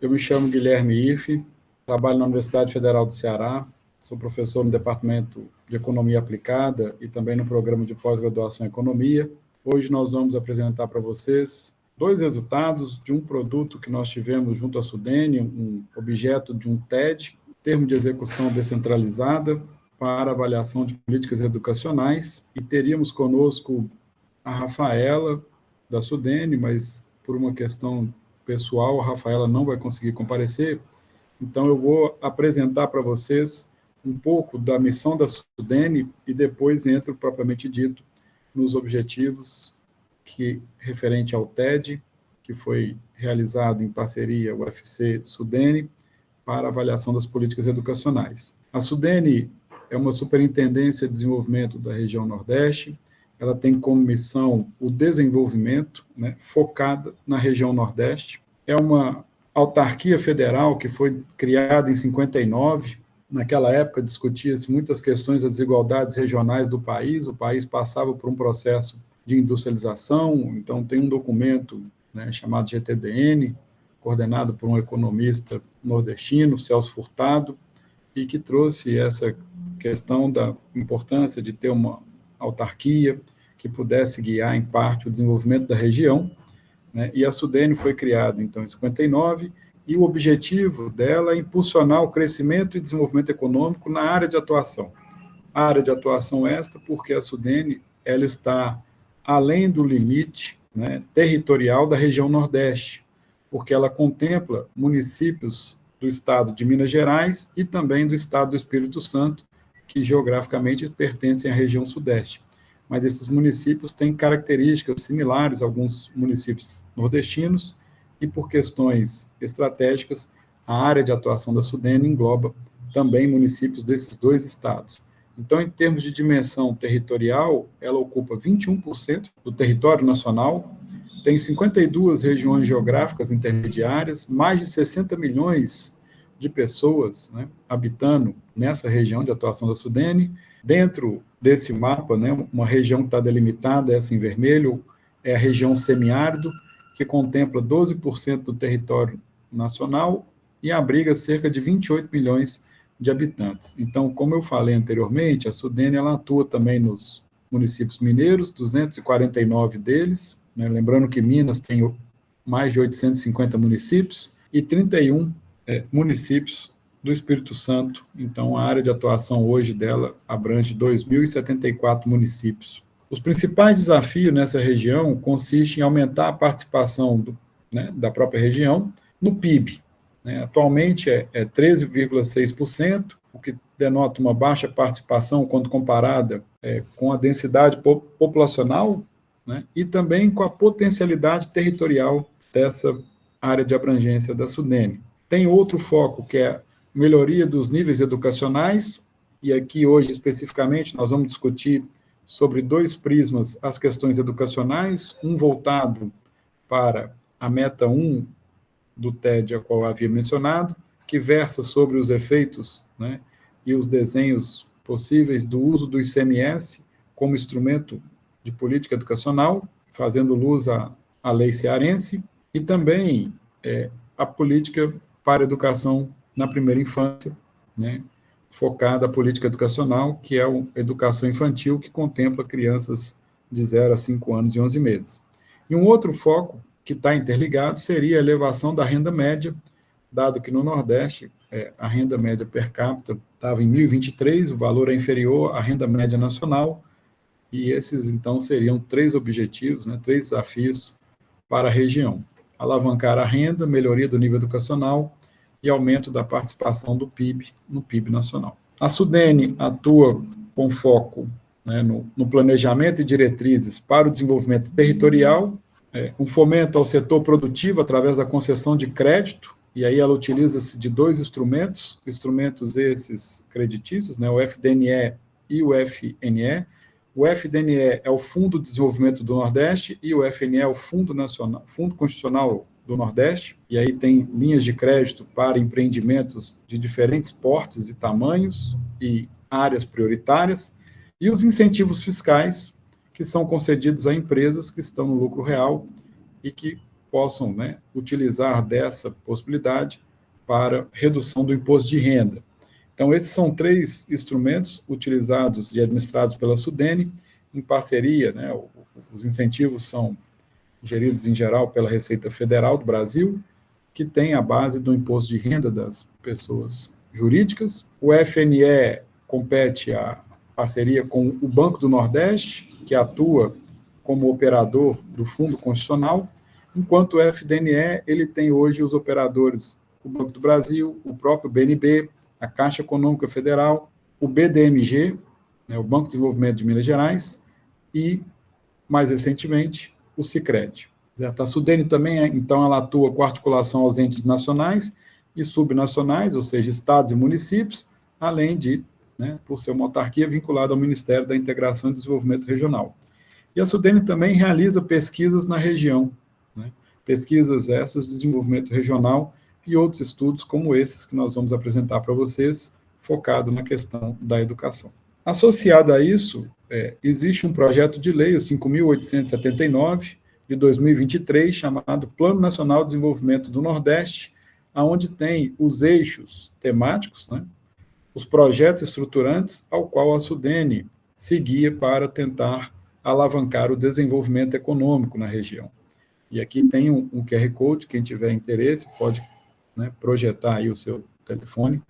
Eu me chamo Guilherme Ife, trabalho na Universidade Federal do Ceará, sou professor no Departamento de Economia Aplicada e também no programa de pós-graduação em Economia. Hoje nós vamos apresentar para vocês dois resultados de um produto que nós tivemos junto à Sudene, um objeto de um TED, Termo de Execução Descentralizada para Avaliação de Políticas Educacionais, e teríamos conosco a Rafaela, da Sudene, mas por uma questão pessoal, a Rafaela não vai conseguir comparecer, então eu vou apresentar para vocês um pouco da missão da Sudene e depois entro, propriamente dito, nos objetivos referente ao TED, que foi realizado em parceria UFC-Sudene para avaliação das políticas educacionais. A Sudene é uma superintendência de desenvolvimento da região Nordeste, ela tem como missão o desenvolvimento, focada na região Nordeste. É uma autarquia federal que foi criada em 59. Naquela época discutia-se muitas questões das desigualdades regionais do país. O país passava por um processo de industrialização, então tem um documento chamado GTDN, coordenado por um economista nordestino, Celso Furtado, e que trouxe essa questão da importância de ter uma autarquia que pudesse guiar, em parte, o desenvolvimento da região, e a Sudene foi criada, então, em 59, e o objetivo dela é impulsionar o crescimento e desenvolvimento econômico na área de atuação. A área de atuação esta, porque a Sudene ela está além do limite territorial da região Nordeste, porque ela contempla municípios do estado de Minas Gerais e também do estado do Espírito Santo, que geograficamente pertencem à região Sudeste. Mas esses municípios têm características similares a alguns municípios nordestinos e, por questões estratégicas, a área de atuação da Sudene engloba também municípios desses dois estados. Então, em termos de dimensão territorial, ela ocupa 21% do território nacional, tem 52 regiões geográficas intermediárias, mais de 60 milhões de pessoas habitando nessa região de atuação da Sudene. Dentro desse mapa, uma região que está delimitada, essa em vermelho, é a região semiárido, que contempla 12% do território nacional e abriga cerca de 28 milhões de habitantes. Então, como eu falei anteriormente, a Sudene ela atua também nos municípios mineiros, 249 deles, lembrando que Minas tem mais de 850 municípios, e 31 municípios do Espírito Santo. Então, a área de atuação hoje dela abrange 2.074 municípios. Os principais desafios nessa região consistem em aumentar a participação da própria região no PIB. Atualmente é 13,6%, o que denota uma baixa participação quando comparada com a densidade populacional, e também com a potencialidade territorial dessa área de abrangência da Sudene. Tem outro foco, que é melhoria dos níveis educacionais, e aqui hoje, especificamente, nós vamos discutir sobre dois prismas as questões educacionais, um voltado para a meta 1 do TED, a qual eu havia mencionado, que versa sobre os efeitos e os desenhos possíveis do uso do ICMS como instrumento de política educacional, fazendo luz à lei cearense, e também a política para a educação na primeira infância, focada a política educacional, que é a educação infantil, que contempla crianças de 0 a 5 anos e 11 meses. E um outro foco que está interligado seria a elevação da renda média, dado que no Nordeste a renda média per capita estava em 1.023, o valor é inferior à renda média nacional, e esses, então, seriam 3 objetivos, 3 desafios para a região: alavancar a renda, melhoria do nível educacional e aumento da participação do PIB no PIB nacional. A Sudene atua com foco no planejamento e diretrizes para o desenvolvimento territorial, um fomento ao setor produtivo através da concessão de crédito, e aí ela utiliza-se de 2 instrumentos esses creditícios, o FDNE e o FNE. O FDNE é o Fundo de Desenvolvimento do Nordeste e o FNE é o Fundo Constitucional do Nordeste, e aí tem linhas de crédito para empreendimentos de diferentes portes e tamanhos e áreas prioritárias, e os incentivos fiscais, que são concedidos a empresas que estão no lucro real e que possam, né, utilizar dessa possibilidade para redução do imposto de renda. Então, esses são 3 instrumentos utilizados e administrados pela Sudene, em parceria, né, os incentivos são geridos, em geral, pela Receita Federal do Brasil, que tem a base do imposto de renda das pessoas jurídicas. O FNE compete a parceria com o Banco do Nordeste, que atua como operador do Fundo Constitucional, enquanto o FDNE ele tem hoje os operadores, o Banco do Brasil, o próprio BNB, a Caixa Econômica Federal, o BDMG, né, o Banco de Desenvolvimento de Minas Gerais, e, mais recentemente, o Sicredi. A Sudene também, então, ela atua com articulação aos entes nacionais e subnacionais, ou seja, estados e municípios, além de, né, por ser uma autarquia vinculada ao Ministério da Integração e Desenvolvimento Regional. E a Sudene também realiza pesquisas na região, né, pesquisas essas de desenvolvimento regional e outros estudos como esses que nós vamos apresentar para vocês, focado na questão da educação. Associado a isso, existe um projeto de lei, o 5.879, de 2023, chamado Plano Nacional de Desenvolvimento do Nordeste, onde tem os eixos temáticos, né, os projetos estruturantes ao qual a Sudene seguia para tentar alavancar o desenvolvimento econômico na região. E aqui tem um QR Code, quem tiver interesse pode, né, projetar aí o seu telefone,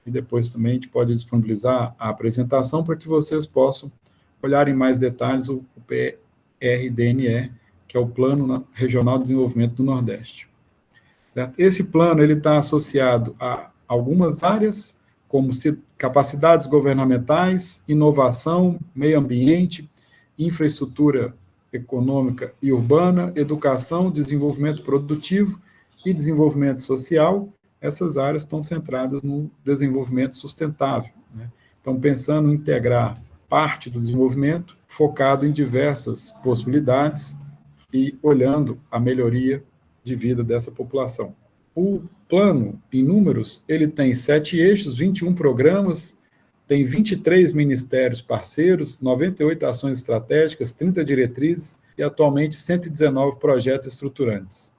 e depois também a gente pode disponibilizar a apresentação para que vocês possam olhar em mais detalhes o PRDNE, que é o Plano Regional de Desenvolvimento do Nordeste. Certo? Esse plano está associado a algumas áreas, como capacidades governamentais, inovação, meio ambiente, infraestrutura econômica e urbana, educação, desenvolvimento produtivo e desenvolvimento social. Essas áreas estão centradas no desenvolvimento sustentável, né? Então, pensando em integrar parte do desenvolvimento, focado em diversas possibilidades, e olhando a melhoria de vida dessa população. O plano, em números, ele tem 7 eixos, 21 programas, tem 23 ministérios parceiros, 98 ações estratégicas, 30 diretrizes e, atualmente, 119 projetos estruturantes.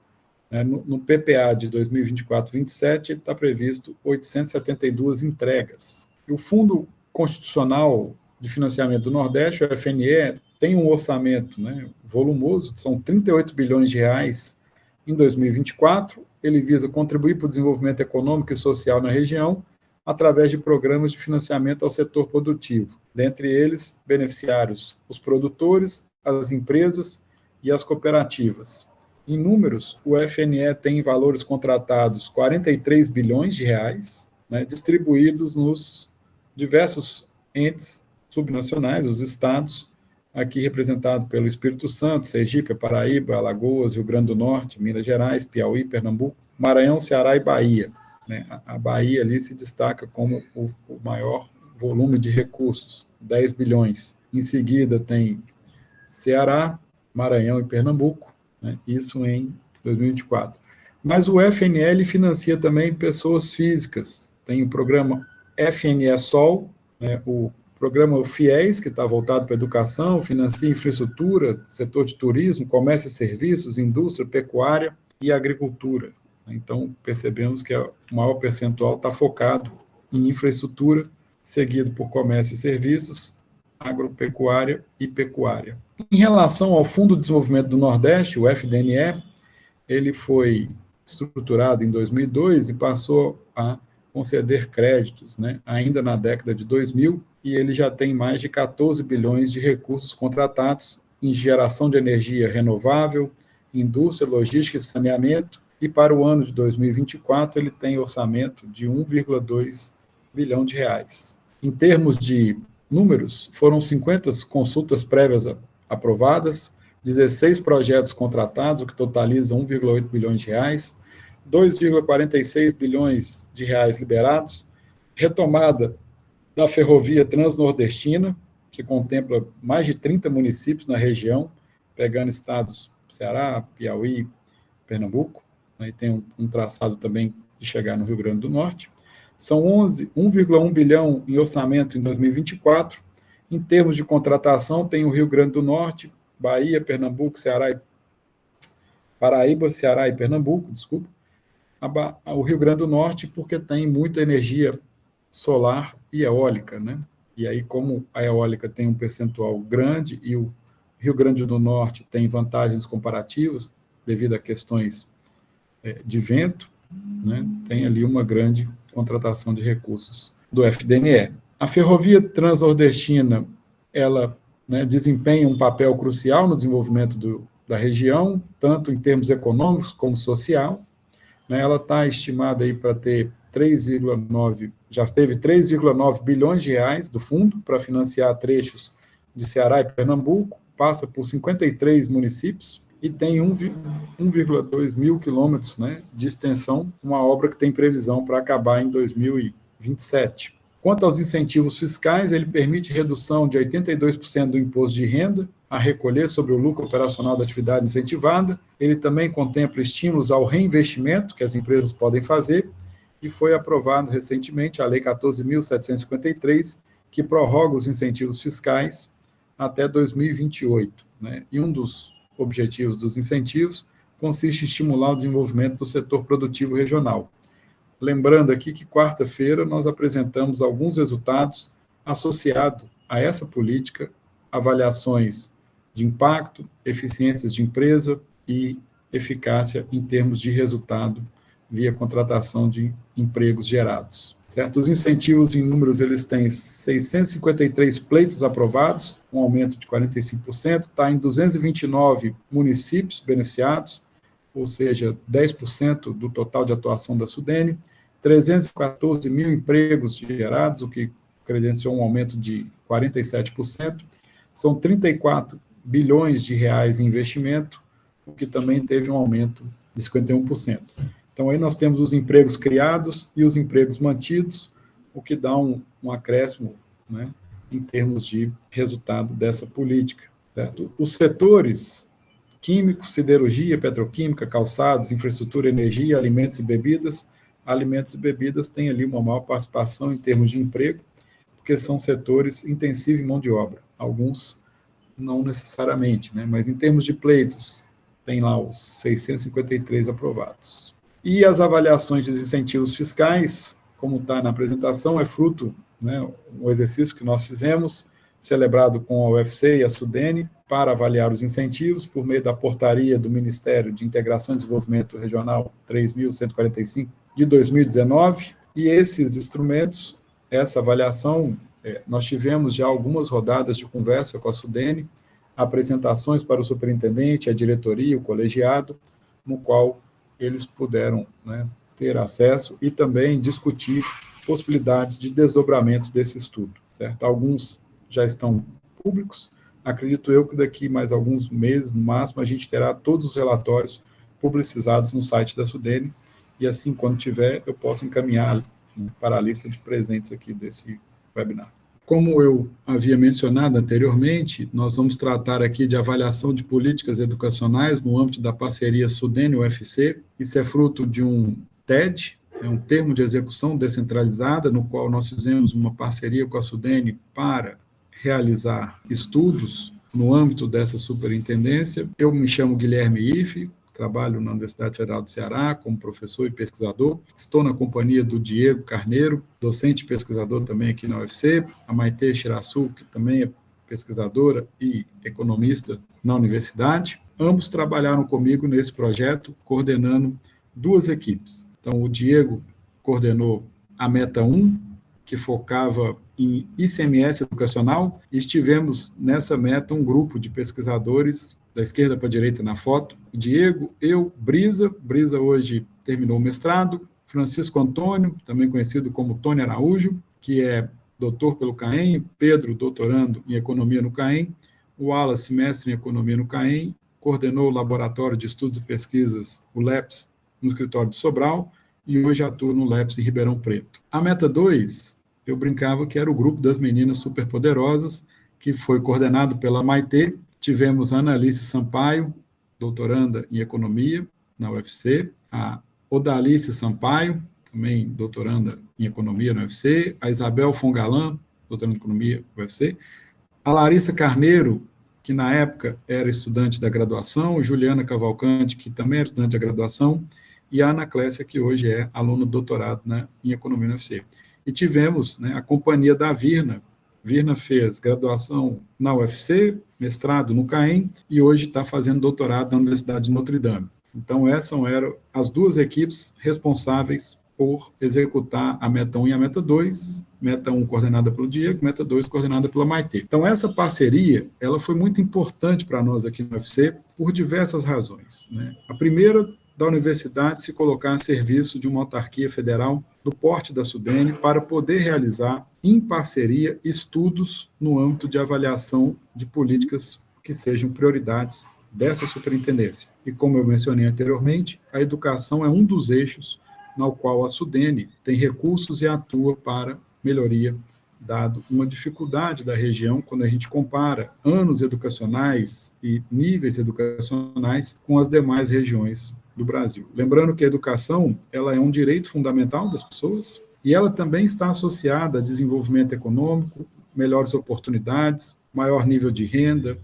No PPA de 2024-27, está previsto 872 entregas. E o Fundo Constitucional de Financiamento do Nordeste, o FNE, tem um orçamento, né, volumoso, são 38 bilhões de reais em 2024, ele visa contribuir para o desenvolvimento econômico e social na região através de programas de financiamento ao setor produtivo, dentre eles, beneficiários, os produtores, as empresas e as cooperativas. Em números, o FNE tem valores contratados 43 bilhões de reais, né, distribuídos nos diversos entes subnacionais, os estados, aqui representado pelo Espírito Santo, Sergipe, Paraíba, Alagoas, Rio Grande do Norte, Minas Gerais, Piauí, Pernambuco, Maranhão, Ceará e Bahia. Né? A Bahia ali se destaca como o maior volume de recursos, 10 bilhões. Em seguida tem Ceará, Maranhão e Pernambuco, né? Isso em 2024. Mas o FNL financia também pessoas físicas. Tem o programa FNE Sol, né? O programa FIES, que está voltado para a educação, financia infraestrutura, setor de turismo, comércio e serviços, indústria, pecuária e agricultura. Então, percebemos que o maior percentual está focado em infraestrutura, seguido por comércio e serviços, agropecuária e pecuária. Em relação ao Fundo de Desenvolvimento do Nordeste, o FDNE, ele foi estruturado em 2002 e passou a conceder créditos, né, ainda na década de 2000, e ele já tem mais de 14 bilhões de recursos contratados em geração de energia renovável, indústria, logística e saneamento, e para o ano de 2024 ele tem orçamento de 1,2 bilhão de reais. Em termos de números, foram 50 consultas prévias aprovadas, 16 projetos contratados, o que totaliza 1,8 bilhões de reais, 2,46 bilhões de reais liberados, retomada da ferrovia transnordestina, que contempla mais de 30 municípios na região, pegando estados Ceará, Piauí, Pernambuco, né, e tem um traçado também de chegar no Rio Grande do Norte. São 1,1 bilhão em orçamento em 2024. Em termos de contratação, tem o Rio Grande do Norte, Bahia, Pernambuco, Ceará Paraíba, Ceará e Pernambuco, desculpa, o Rio Grande do Norte, porque tem muita energia solar e eólica, né? E aí, como a eólica tem um percentual grande e o Rio Grande do Norte tem vantagens comparativas devido a questões de vento, né? Tem ali uma grande contratação de recursos do FDNE. A Ferrovia Transnordestina, ela, né, desempenha um papel crucial no desenvolvimento da região, tanto em termos econômicos como social, né? Ela está estimada aí para ter 3,9, já teve 3,9 bilhões de reais do fundo para financiar trechos de Ceará e Pernambuco, passa por 53 municípios e tem 1,2 mil quilômetros, né, de extensão, uma obra que tem previsão para acabar em 2027. Quanto aos incentivos fiscais, ele permite redução de 82% do imposto de renda a recolher sobre o lucro operacional da atividade incentivada. Ele também contempla estímulos ao reinvestimento que as empresas podem fazer e foi aprovado recentemente a Lei 14.753, que prorroga os incentivos fiscais até 2028. Né? E um dos objetivos dos incentivos consiste em estimular o desenvolvimento do setor produtivo regional. Lembrando aqui que quarta-feira nós apresentamos alguns resultados associados a essa política, avaliações de impacto, eficiências de empresa e eficácia em termos de resultado via contratação de empregos gerados. Certo? Os incentivos em números, eles têm 653 pleitos aprovados, um aumento de 45%, está em 229 municípios beneficiados, ou seja, 10% do total de atuação da SUDENE, 314 mil empregos gerados, o que credenciou um aumento de 47%, são 34 bilhões de reais em investimento, o que também teve um aumento de 51%. Então, aí nós temos os empregos criados e os empregos mantidos, o que dá um acréscimo, né, em termos de resultado dessa política. Certo? Os setores químicos, siderurgia, petroquímica, calçados, infraestrutura, energia, alimentos e bebidas. Alimentos e bebidas têm ali uma maior participação em termos de emprego, porque são setores intensivos em mão de obra. Alguns não necessariamente, né? Mas em termos de pleitos, tem lá os 653 aprovados. E as avaliações de incentivos fiscais, como está na apresentação, é fruto, né, um exercício que nós fizemos, celebrado com a UFC e a SUDENE, para avaliar os incentivos por meio da portaria do Ministério de Integração e Desenvolvimento Regional 3.145 de 2019, e esses instrumentos, essa avaliação, nós tivemos já algumas rodadas de conversa com a SUDENE, apresentações para o superintendente, a diretoria, o colegiado, no qual eles puderam, né, ter acesso e também discutir possibilidades de desdobramentos desse estudo. Certo? Alguns já estão públicos, acredito eu que daqui mais alguns meses, no máximo, a gente terá todos os relatórios publicizados no site da SUDENE, e assim, quando tiver, eu posso encaminhar, né, para a lista de presentes aqui desse webinar. Como eu havia mencionado anteriormente, nós vamos tratar aqui de avaliação de políticas educacionais no âmbito da parceria SUDENE-UFC. Isso é fruto de um TED, é um termo de execução descentralizada, no qual nós fizemos uma parceria com a SUDENE para realizar estudos no âmbito dessa superintendência. Eu me chamo Guilherme Ife, trabalho na Universidade Federal do Ceará como professor e pesquisador. Estou na companhia do Diego Carneiro, docente e pesquisador também aqui na UFC, a Maitê Shirasu, que também é pesquisadora e economista na universidade. Ambos trabalharam comigo nesse projeto, coordenando duas equipes. Então, o Diego coordenou a Meta 1, que focava em ICMS educacional, e estivemos nessa meta um grupo de pesquisadores da esquerda para a direita na foto, Diego, eu, Brisa hoje terminou o mestrado, Francisco Antônio, também conhecido como Tony Araújo, que é doutor pelo CAEM, Pedro, doutorando em economia no CAEM, o Wallace, mestre em economia no CAEM, coordenou o laboratório de estudos e pesquisas, o LEPS, no escritório de Sobral, e hoje atua no LEPS em Ribeirão Preto. A Meta 2, eu brincava que era o grupo das meninas superpoderosas, que foi coordenado pela Maitê. Tivemos a Analice Sampaio, doutoranda em economia na UFC, a Odalice Sampaio, também doutoranda em economia na UFC, a Isabel Fongalan, doutoranda em economia na UFC, a Larissa Carneiro, que na época era estudante da graduação, Juliana Cavalcante, que também era estudante da graduação, e a Ana Clécia, que hoje é aluna de doutorado, né, em Economia na UFC. E tivemos, né, a companhia da Virna. Virna fez graduação na UFC, mestrado no CAEM, e hoje está fazendo doutorado na Universidade de Notre Dame. Então, essas eram as duas equipes responsáveis por executar a Meta 1 e a Meta 2, Meta 1 coordenada pelo Diego, Meta 2 coordenada pela Maitê. Então, essa parceria, ela foi muito importante para nós aqui no UFC por diversas razões, né? A primeira, da universidade se colocar a serviço de uma autarquia federal do porte da SUDENE para poder realizar, em parceria, estudos no âmbito de avaliação de políticas que sejam prioridades dessa superintendência. E como eu mencionei anteriormente, a educação é um dos eixos no qual a SUDENE tem recursos e atua para melhoria, dado uma dificuldade da região quando a gente compara anos educacionais e níveis educacionais com as demais regiões do Brasil. Lembrando que a educação, ela é um direito fundamental das pessoas e ela também está associada a desenvolvimento econômico, melhores oportunidades, maior nível de renda,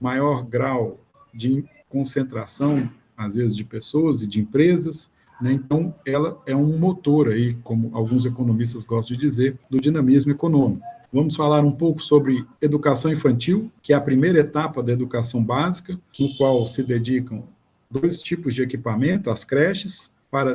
maior grau de concentração, às vezes, de pessoas e de empresas, né? Então, ela é um motor aí, como alguns economistas gostam de dizer, do dinamismo econômico. Vamos falar um pouco sobre educação infantil, que é a primeira etapa da educação básica, no qual se dedicam 2 tipos de equipamento, as creches, para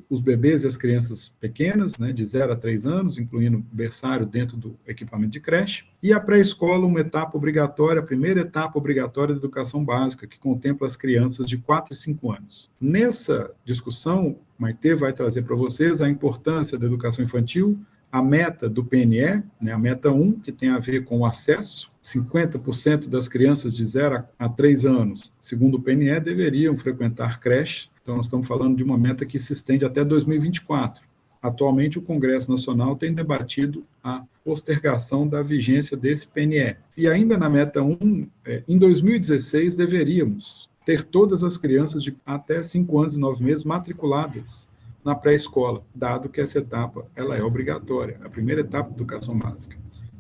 os bebês e as crianças pequenas, né, de 0 a 3 anos, incluindo berçário dentro do equipamento de creche, e a pré-escola, uma etapa obrigatória, a primeira etapa obrigatória da educação básica, que contempla as crianças de 4 a 5 anos. Nessa discussão, Maitê vai trazer para vocês a importância da educação infantil, a meta do PNE, né, a meta 1, que tem a ver com o acesso. 50% das crianças de 0 a 3 anos, segundo o PNE, deveriam frequentar creche. Então, nós estamos falando de uma meta que se estende até 2024. Atualmente, o Congresso Nacional tem debatido a postergação da vigência desse PNE. E ainda na meta 1, em 2016, deveríamos ter todas as crianças de até 5 anos e 9 meses matriculadas na pré-escola, dado que essa etapa ela é obrigatória, a primeira etapa da educação básica.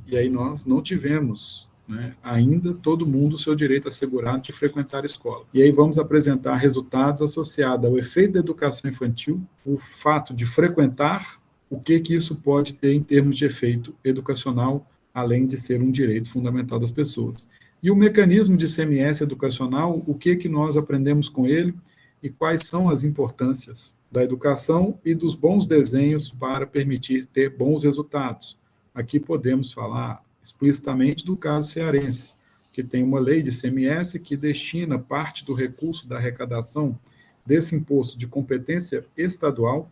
E aí nós não tivemos, né, ainda todo mundo o seu direito assegurado de frequentar a escola. E aí vamos apresentar resultados associados ao efeito da educação infantil, o fato de frequentar, o que isso pode ter em termos de efeito educacional, além de ser um direito fundamental das pessoas. E o mecanismo de CMS educacional, o que nós aprendemos com ele e quais são as importâncias da educação e dos bons desenhos para permitir ter bons resultados. Aqui podemos falar explicitamente do caso cearense, que tem uma lei de CMS que destina parte do recurso da arrecadação desse imposto de competência estadual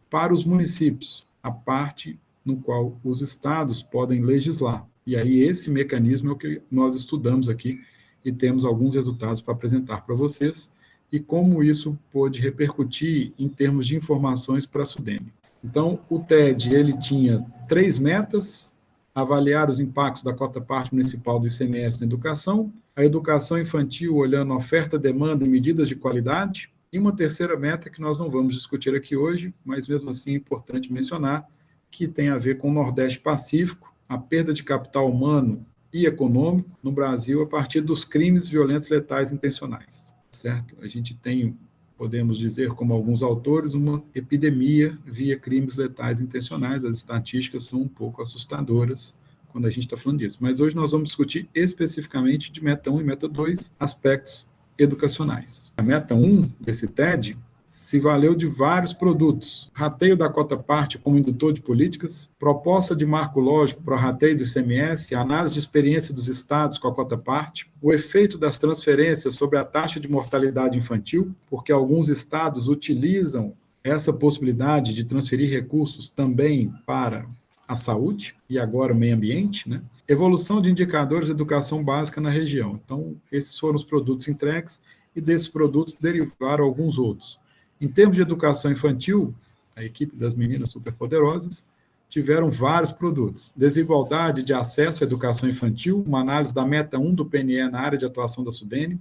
para os municípios, a parte no qual os estados podem legislar. E aí esse mecanismo é o que nós estudamos aqui e temos alguns resultados para apresentar para vocês e como isso pode repercutir em termos de informações para a SUDENE. Então, o TED ele tinha 3 metas: avaliar os impactos da cota-parte municipal do ICMS na educação, a educação infantil olhando oferta, demanda e medidas de qualidade, e uma terceira meta que nós não vamos discutir aqui hoje, mas mesmo assim é importante mencionar, que tem a ver com o Nordeste Pacífico, a perda de capital humano e econômico no Brasil a partir dos crimes violentos letais intencionais, certo? A gente tem, podemos dizer, como alguns autores, uma epidemia via crimes letais intencionais. As estatísticas são um pouco assustadoras quando a gente está falando disso. Mas hoje nós vamos discutir especificamente de meta 1 e meta 2, aspectos educacionais. A meta 1 desse TED se valeu de vários produtos: rateio da cota-parte como indutor de políticas, proposta de marco lógico para o rateio do ICMS, análise de experiência dos estados com a cota-parte, o efeito das transferências sobre a taxa de mortalidade infantil, porque alguns estados utilizam essa possibilidade de transferir recursos também para a saúde e agora o meio ambiente, né? Evolução de indicadores de educação básica na região. Então, esses foram os produtos entregues e desses produtos derivaram alguns outros. Em termos de educação infantil, a equipe das meninas superpoderosas tiveram vários produtos: desigualdade de acesso à educação infantil, uma análise da meta 1 do PNE na área de atuação da SUDENE,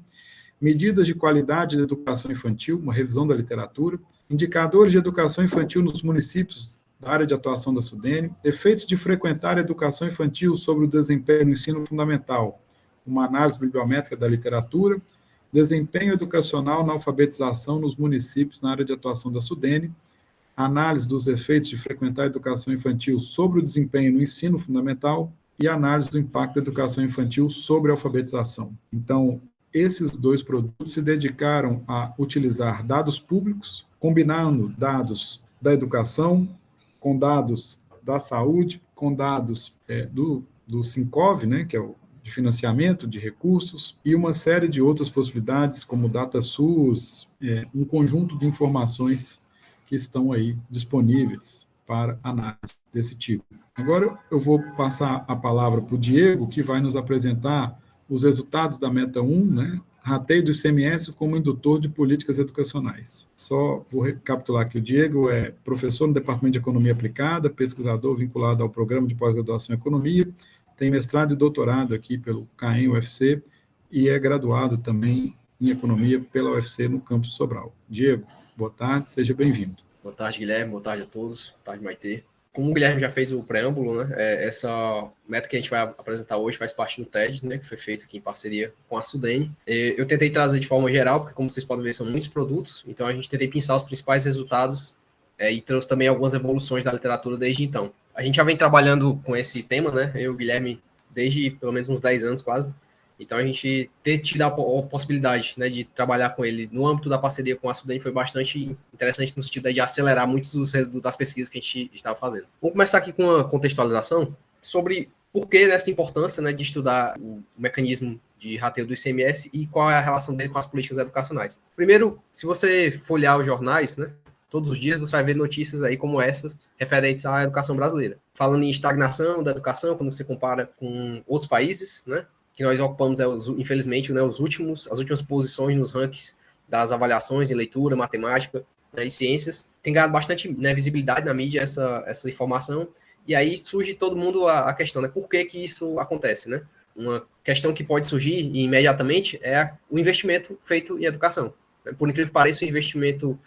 medidas de qualidade da educação infantil, uma revisão da literatura, indicadores de educação infantil nos municípios da área de atuação da SUDENE, efeitos de frequentar a educação infantil sobre o desempenho no ensino fundamental, uma análise bibliométrica da literatura, desempenho educacional na alfabetização nos municípios na área de atuação da SUDENE, análise dos efeitos de frequentar a educação infantil sobre o desempenho no ensino fundamental e análise do impacto da educação infantil sobre a alfabetização. Então, esses dois produtos se dedicaram a utilizar dados públicos, combinando dados da educação com dados da saúde, com dados do Sincov, né, que é o de financiamento de recursos, e uma série de outras possibilidades, como DataSUS, um conjunto de informações que estão aí disponíveis para análise desse tipo. Agora eu vou passar a palavra para o Diego, que vai nos apresentar os resultados da Meta 1, né? Rateio do ICMS como indutor de políticas educacionais. Só vou recapitular que o Diego é professor no Departamento de Economia Aplicada, pesquisador vinculado ao Programa de Pós-Graduação em Economia, tem mestrado e doutorado aqui pelo CAEM UFC e é graduado também em Economia pela UFC no campus Sobral. Diego, boa tarde, seja bem-vindo. Boa tarde, Guilherme, boa tarde a todos, boa tarde, Maitê. Como o Guilherme já fez o preâmbulo, né, essa meta que a gente vai apresentar hoje faz parte do TED, né, que foi feito aqui em parceria com a SUDENE. Eu tentei trazer de forma geral, porque como vocês podem ver, são muitos produtos, então a gente tentei pensar os principais resultados e trouxe também algumas evoluções da literatura desde então. A gente já vem trabalhando com esse tema, né, eu e o Guilherme, desde pelo menos uns 10 anos quase. Então, a gente ter tido a possibilidade, né, de trabalhar com ele no âmbito da parceria com a SUDENE foi bastante interessante no sentido de acelerar muitos dos resultados das pesquisas que a gente estava fazendo. Vamos começar aqui com uma contextualização sobre por que dessa importância, né, de estudar o mecanismo de rateio do ICMS e qual é a relação dele com as políticas educacionais. Primeiro, se você folhear os jornais, né, todos os dias você vai ver notícias aí como essas referentes à educação brasileira. Falando em estagnação da educação, quando você compara com outros países, né, que nós ocupamos, infelizmente, né, as últimas posições nos rankings das avaliações em leitura, matemática, né, e ciências. Tem ganhado bastante, né, visibilidade na mídia essa informação, e aí surge todo mundo a questão, né, por que isso acontece, né? Uma questão que pode surgir imediatamente é o investimento feito em educação. Por incrível que pareça, o investimento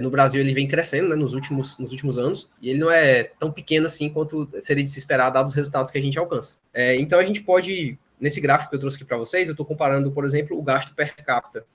no Brasil ele vem crescendo, né, nos últimos anos, e ele não é tão pequeno assim quanto seria de se esperar, dados os resultados que a gente alcança. Então a gente pode... Nesse gráfico que eu trouxe aqui para vocês, eu estou comparando, por exemplo, o gasto per capita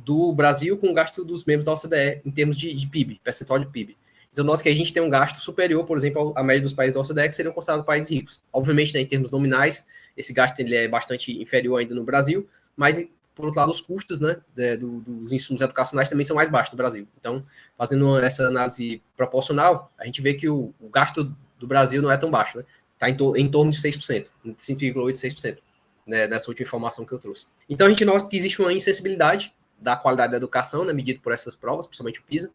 do Brasil com o gasto dos membros da OCDE em termos de PIB, percentual de PIB. Então, nota que a gente tem um gasto superior, por exemplo, à média dos países da OCDE, que seriam considerados países ricos. Obviamente, né, em termos nominais, esse gasto ele é bastante inferior ainda no Brasil, mas, por outro lado, os custos, né, dos insumos educacionais também são mais baixos no Brasil. Então, fazendo essa análise proporcional, a gente vê que o gasto do Brasil não é tão baixo, né? Está em torno de 6%, 5,8%, 6%. Né, nessa última informação que eu trouxe. Então, a gente nota que existe uma insensibilidade da qualidade da educação, né, medida por essas provas, principalmente o PISA,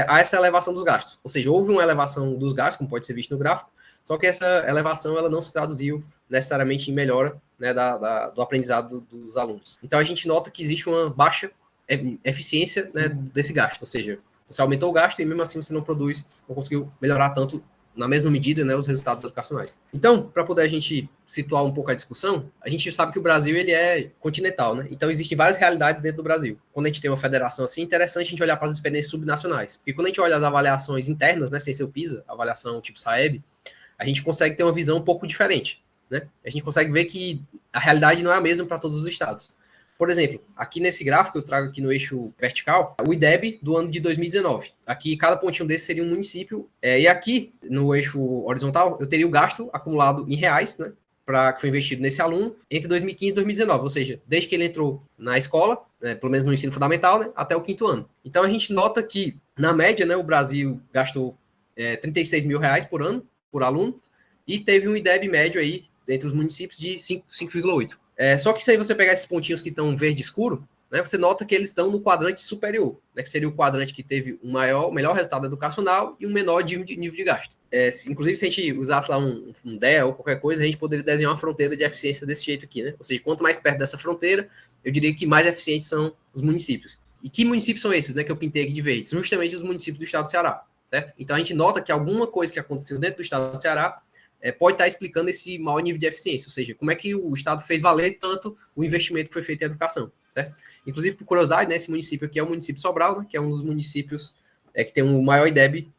a essa elevação dos gastos. Ou seja, houve uma elevação dos gastos, como pode ser visto no gráfico, só que essa elevação ela não se traduziu necessariamente em melhora, né, do aprendizado dos alunos. Então, a gente nota que existe uma baixa eficiência, né, desse gasto, ou seja, você aumentou o gasto e mesmo assim você não conseguiu melhorar tanto na mesma medida, né, os resultados educacionais. Então, para poder a gente situar um pouco a discussão, a gente sabe que o Brasil ele é continental, né? Então, existem várias realidades dentro do Brasil. Quando a gente tem uma federação assim, é interessante a gente olhar para as experiências subnacionais. Porque quando a gente olha as avaliações internas, né, sem ser o PISA, avaliação tipo SAEB, a gente consegue ter uma visão um pouco diferente, né? A gente consegue ver que a realidade não é a mesma para todos os estados. Por exemplo, aqui nesse gráfico, eu trago aqui no eixo vertical, o IDEB do ano de 2019. Aqui, cada pontinho desse seria um município. E aqui, no eixo horizontal, eu teria o gasto acumulado em reais, né, que foi investido nesse aluno, entre 2015 e 2019. Ou seja, desde que ele entrou na escola, né, pelo menos no ensino fundamental, né, até o 5º ano. Então, a gente nota que, na média, né, o Brasil gastou 36 mil reais por ano, por aluno, e teve um IDEB médio aí, entre os municípios, de 5,8. Só que se aí você pegar esses pontinhos que estão verde escuro, né, você nota que eles estão no quadrante superior, né, que seria o quadrante que teve um melhor resultado educacional e um menor nível de gasto. Inclusive, se a gente usasse lá um DEA ou qualquer coisa, a gente poderia desenhar uma fronteira de eficiência desse jeito aqui, né? Ou seja, quanto mais perto dessa fronteira, eu diria que mais eficientes são os municípios. E que municípios são esses, né, que eu pintei aqui de verde? São justamente os municípios do estado do Ceará, certo? Então, a gente nota que alguma coisa que aconteceu dentro do estado do Ceará pode estar explicando esse maior nível de eficiência, ou seja, como é que o Estado fez valer tanto o investimento que foi feito em educação, certo? Inclusive, por curiosidade, né, esse município aqui é o município de Sobral, né, que é um dos municípios que tem o maior IDEB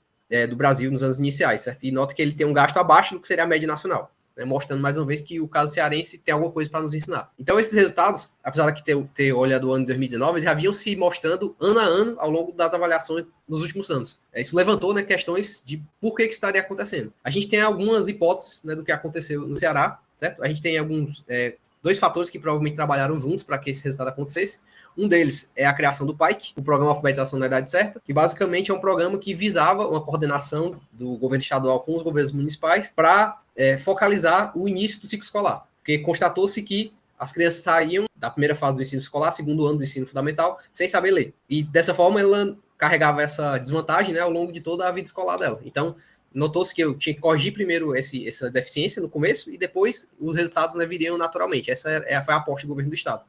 do Brasil nos anos iniciais, certo? E nota que ele tem um gasto abaixo do que seria a média nacional, né, mostrando mais uma vez que o caso cearense tem alguma coisa para nos ensinar. Então, esses resultados, apesar de ter olhado o ano de 2019, eles já vinham se mostrando ano a ano ao longo das avaliações nos últimos anos. Isso levantou, né, questões de por que isso estaria acontecendo. A gente tem algumas hipóteses, né, do que aconteceu no Ceará, certo? A gente tem alguns dois fatores que provavelmente trabalharam juntos para que esse resultado acontecesse. Um deles é a criação do PAIC, o Programa de Alfabetização na Idade Certa, que basicamente é um programa que visava uma coordenação do governo estadual com os governos municipais para focalizar o início do ciclo escolar. Porque constatou-se que as crianças saíam da primeira fase do ensino escolar, segundo ano do ensino fundamental, sem saber ler. E dessa forma ela carregava essa desvantagem, né, ao longo de toda a vida escolar dela. Então, notou-se que eu tinha que corrigir primeiro essa deficiência no começo e depois os resultados, né, viriam naturalmente. Essa foi a aposta do governo do estado.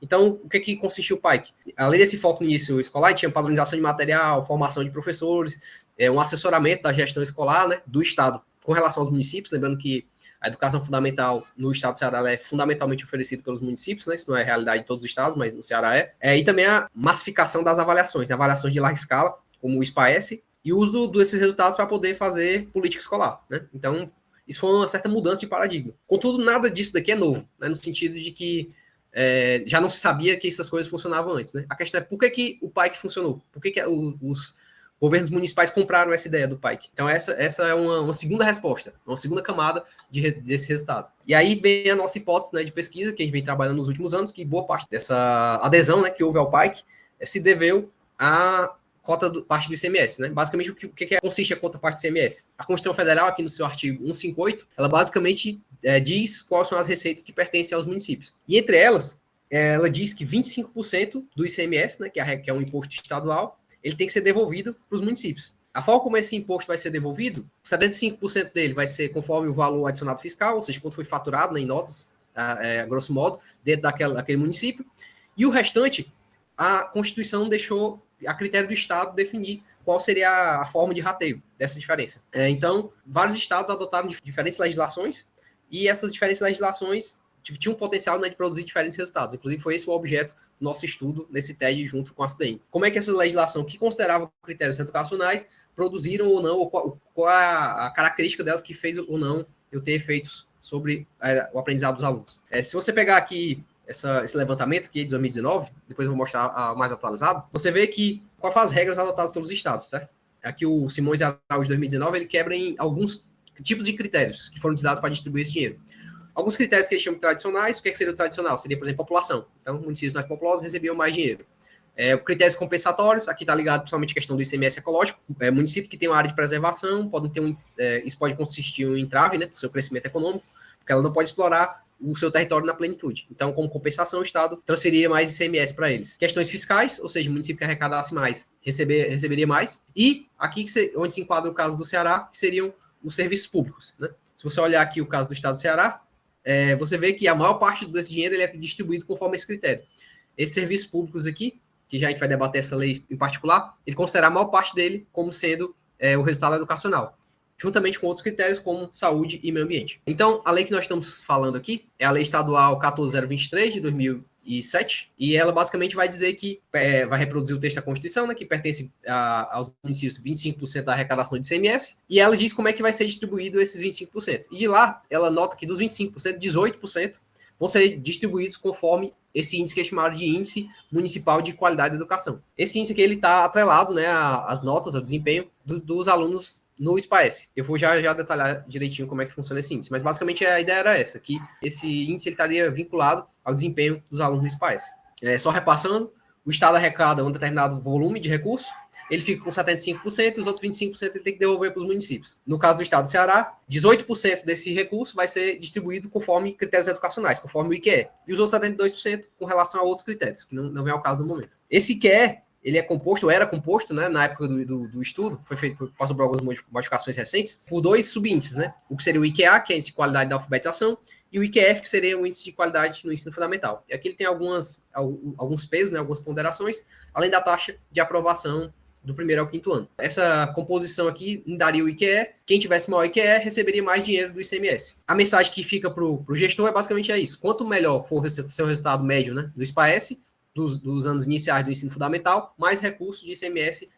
Então, o que consistiu o PAIC? Além desse foco no início escolar, tinha padronização de material, formação de professores, um assessoramento da gestão escolar, né, do estado com relação aos municípios, lembrando que a educação fundamental no estado do Ceará é fundamentalmente oferecida pelos municípios, né? Isso não é realidade em todos os estados, mas no Ceará e também a massificação das avaliações, né? Avaliações de larga escala, como o SPAES, e o uso desses resultados para poder fazer política escolar, né? Então, isso foi uma certa mudança de paradigma. Contudo, nada disso daqui é novo, né? No sentido de que já não se sabia que essas coisas funcionavam antes, né? A questão é por que o PAIC funcionou? Por que os governos municipais compraram essa ideia do PAIC? Então, essa é uma segunda resposta, uma segunda camada desse resultado. E aí vem a nossa hipótese, né, de pesquisa, que a gente vem trabalhando nos últimos anos, que boa parte dessa adesão, né, que houve ao PAIC se deveu à cota parte do ICMS, né? Basicamente, o que consiste a cota parte do ICMS? A Constituição Federal, aqui no seu artigo 158, ela basicamente diz quais são as receitas que pertencem aos municípios. E entre elas, ela diz que 25% do ICMS, né, que é um imposto estadual, ele tem que ser devolvido para os municípios. A forma como esse imposto vai ser devolvido, 75% dele vai ser conforme o valor adicionado fiscal, ou seja, quanto foi faturado, né, em notas, grosso modo, dentro daquele município. E o restante, a Constituição deixou a critério do Estado definir qual seria a forma de rateio dessa diferença. Então, vários estados adotaram diferentes legislações, e essas diferentes legislações tinham um potencial, né, de produzir diferentes resultados. Inclusive, foi esse o objeto do nosso estudo nesse TED junto com a SUDENE. Como é que essa legislação, que considerava critérios educacionais, produziram ou não, ou qual a característica delas que fez ou não eu ter efeitos sobre o aprendizado dos alunos. Se você pegar aqui esse levantamento aqui de 2019, depois eu vou mostrar mais atualizado, você vê que quais foram as regras adotadas pelos estados, certo? Aqui o Simões Araújo de 2019, ele quebra em alguns tipos de critérios que foram utilizados para distribuir esse dinheiro. Alguns critérios que eles chamam de tradicionais, o que seria o tradicional? Seria, por exemplo, população. Então, municípios mais populosos recebiam mais dinheiro. Critérios compensatórios, aqui está ligado principalmente a questão do ICMS ecológico. Municípios que têm uma área de preservação, podem ter isso pode consistir em um entrave, né, para o seu crescimento econômico, porque ela não pode explorar o seu território na plenitude. Então, como compensação, o Estado transferiria mais ICMS para eles. Questões fiscais, ou seja, o município que arrecadasse mais receberia mais. E aqui, onde se enquadra o caso do Ceará, que seriam os serviços públicos, né? Se você olhar aqui o caso do Estado do Ceará, você vê que a maior parte desse dinheiro ele é distribuído conforme esse critério. Esses serviços públicos aqui, que já a gente vai debater essa lei em particular, ele considera a maior parte dele como sendo o resultado educacional, juntamente com outros critérios como saúde e meio ambiente. Então, a lei que nós estamos falando aqui é a Lei Estadual 14023 de 2007, e ela basicamente vai dizer que vai reproduzir o texto da Constituição, né, que pertence aos municípios 25% da arrecadação de ICMS, e ela diz como é que vai ser distribuído esses 25%. E de lá, ela nota que dos 25%, 18% vão ser distribuídos conforme esse índice que é chamado de Índice Municipal de Qualidade da Educação. Esse índice aqui está atrelado, né, às notas, ao desempenho dos alunos no SPAES. Eu vou já detalhar direitinho como é que funciona esse índice, mas basicamente a ideia era essa, que esse índice ele estaria vinculado ao desempenho dos alunos do SPAES. Só repassando, o Estado arrecada um determinado volume de recursos, ele fica com 75%, os outros 25% ele tem que devolver para os municípios. No caso do Estado do Ceará, 18% desse recurso vai ser distribuído conforme critérios educacionais, conforme o IQE, e os outros 72% com relação a outros critérios, que não vem ao caso no momento. Esse IQE, ele era composto, né, na época do estudo, passou por algumas modificações recentes, por dois subíndices, né? O que seria o IQA, que é o índice de qualidade da alfabetização, e o IQF, que seria o índice de qualidade no ensino fundamental. E aqui ele tem alguns pesos, né, algumas ponderações, além da taxa de aprovação do primeiro ao quinto ano. Essa composição aqui daria o IQE, quem tivesse maior IQE receberia mais dinheiro do ICMS. A mensagem que fica para o gestor é basicamente isso. Quanto melhor for o seu resultado médio, né, do SPAES, dos anos iniciais do ensino fundamental, mais recursos de ICMS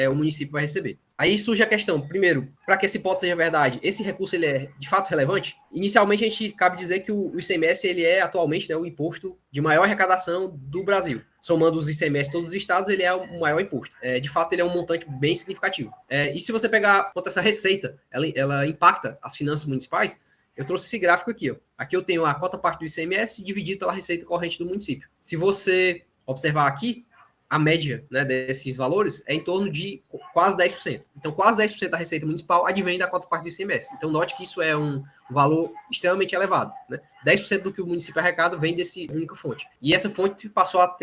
o município vai receber. Aí surge a questão, primeiro, para que esse ponto seja verdade, esse recurso ele é de fato relevante? Inicialmente, a gente cabe dizer que o ICMS ele é atualmente, né, o imposto de maior arrecadação do Brasil. Somando os ICMS de todos os estados, ele é o maior imposto. De fato, ele é um montante bem significativo. E se você pegar quanto essa receita, ela impacta as finanças municipais, eu trouxe esse gráfico aqui. Ó. Aqui eu tenho a cota parte do ICMS dividido pela receita corrente do município. Se você observar aqui, a média, né, desses valores é em torno de quase 10%. Então, quase 10% da receita municipal advém da cota parte do ICMS. Então, note que isso é um valor extremamente elevado. Né? 10% do que o município arrecada vem desse único fonte. E essa fonte passou a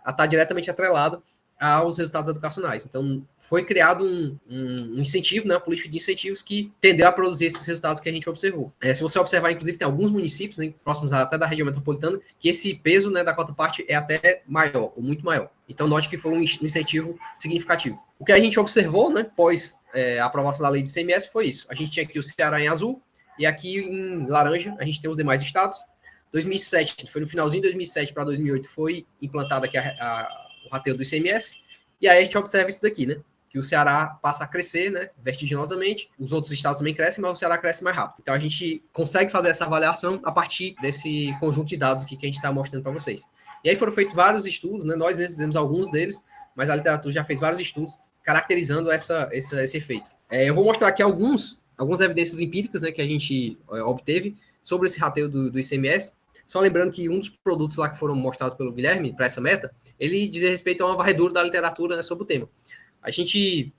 estar diretamente atrelada aos resultados educacionais. Então, foi criado um incentivo, né, uma política de incentivos que tendeu a produzir esses resultados que a gente observou. Se você observar, inclusive, tem alguns municípios, né, próximos até da região metropolitana, que esse peso, né, da cota parte é até maior, ou muito maior. Então, note que foi um incentivo significativo. O que a gente observou, né, pós a aprovação da lei de ICMS, foi isso. A gente tinha aqui o Ceará em azul, e aqui em laranja a gente tem os demais estados. 2007, foi no finalzinho de 2007 para 2008, foi implantada aqui o rateio do ICMS, e aí a gente observa isso daqui, né? Que o Ceará passa a crescer, né? Vertiginosamente, os outros estados também crescem, mas o Ceará cresce mais rápido. Então a gente consegue fazer essa avaliação a partir desse conjunto de dados aqui que a gente está mostrando para vocês. E aí foram feitos vários estudos, né? Nós mesmos fizemos alguns deles, mas a literatura já fez vários estudos caracterizando esse efeito. Eu vou mostrar aqui algumas evidências empíricas, né, que a gente obteve sobre esse rateio do ICMS. Só lembrando que um dos produtos lá que foram mostrados pelo Guilherme para essa meta, ele dizia respeito a uma varredura da literatura, né, sobre o tema.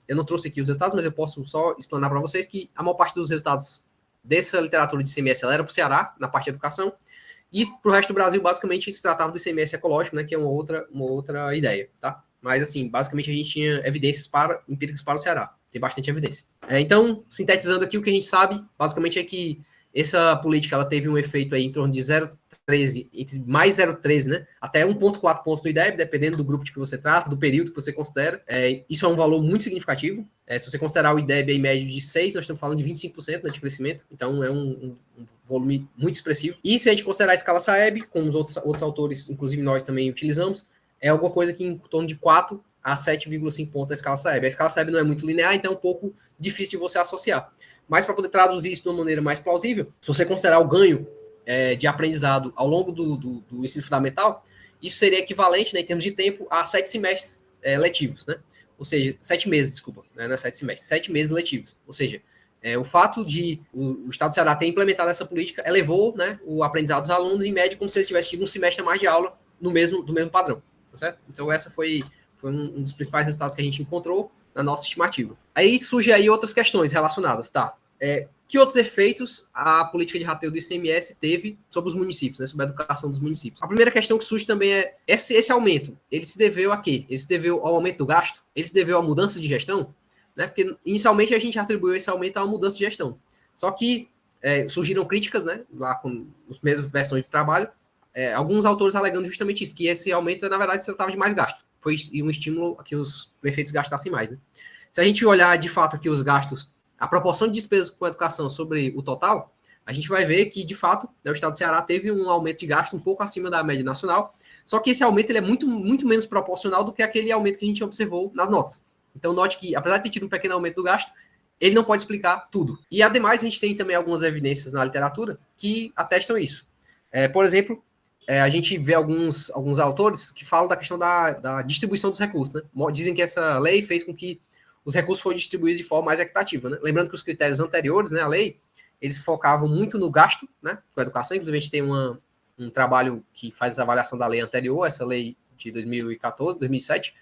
Eu não trouxe aqui os resultados, mas eu posso só explanar para vocês que a maior parte dos resultados dessa literatura de ICMS era para o Ceará, na parte de educação, e para o resto do Brasil, basicamente, se tratava do ICMS ecológico, né, que é uma outra ideia, tá? Mas, assim, basicamente a gente tinha evidências empíricas para o Ceará. Tem bastante evidência. Então, sintetizando aqui, o que a gente sabe, basicamente, é que essa política ela teve um efeito aí em torno de 0,13, entre mais 0,13, né, até 1,4 pontos no IDEB, dependendo do grupo de que você trata, do período que você considera. Isso é um valor muito significativo. Se você considerar o IDEB em médio de 6, nós estamos falando de 25%, né, de crescimento. Então, é um volume muito expressivo. E se a gente considerar a escala Saeb, como os outros autores, inclusive nós também utilizamos, é alguma coisa que em torno de 4 a 7,5 pontos da escala Saeb. A escala Saeb não é muito linear, então é um pouco difícil de você associar. Mas para poder traduzir isso de uma maneira mais plausível, se você considerar o ganho de aprendizado ao longo do ensino fundamental, isso seria equivalente, né, em termos de tempo, a 7 semestres letivos, né? Ou seja, 7 meses, desculpa, né, não é 7 semestres, 7 meses letivos. Ou seja, o fato de o Estado do Ceará ter implementado essa política elevou, né, o aprendizado dos alunos, em média, como se eles tivessem tido um semestre a mais de aula do mesmo padrão, tá certo? Então, essa foi um dos principais resultados que a gente encontrou na nossa estimativa. Aí surgem aí outras questões relacionadas, tá? Que outros efeitos a política de rateio do ICMS teve sobre os municípios, né, sobre a educação dos municípios? A primeira questão que surge também é, esse aumento, ele se deveu a quê? Ele se deveu ao aumento do gasto? Ele se deveu à mudança de gestão? Né? Porque, inicialmente, a gente atribuiu esse aumento a uma mudança de gestão. Só que surgiram críticas, né, lá com as primeiras versões do trabalho, alguns autores alegando justamente isso, que esse aumento, na verdade, se tratava de mais gasto. Foi um estímulo a que os prefeitos gastassem mais. Né? Se a gente olhar, de fato, aqui os gastos, a proporção de despesas com a educação sobre o total, a gente vai ver que, de fato, né, o Estado do Ceará teve um aumento de gasto um pouco acima da média nacional, só que esse aumento ele é muito, muito menos proporcional do que aquele aumento que a gente observou nas notas. Então, note que, apesar de ter tido um pequeno aumento do gasto, ele não pode explicar tudo. E, ademais, a gente tem também algumas evidências na literatura que atestam isso. Por exemplo, a gente vê alguns autores que falam da questão da distribuição dos recursos. Né? Dizem que essa lei fez com que os recursos foram distribuídos de forma mais equitativa. Né? Lembrando que os critérios anteriores, né, à lei, eles focavam muito no gasto, né, com a educação. Inclusive, a gente tem um trabalho que faz a avaliação da lei anterior, essa lei de 2007.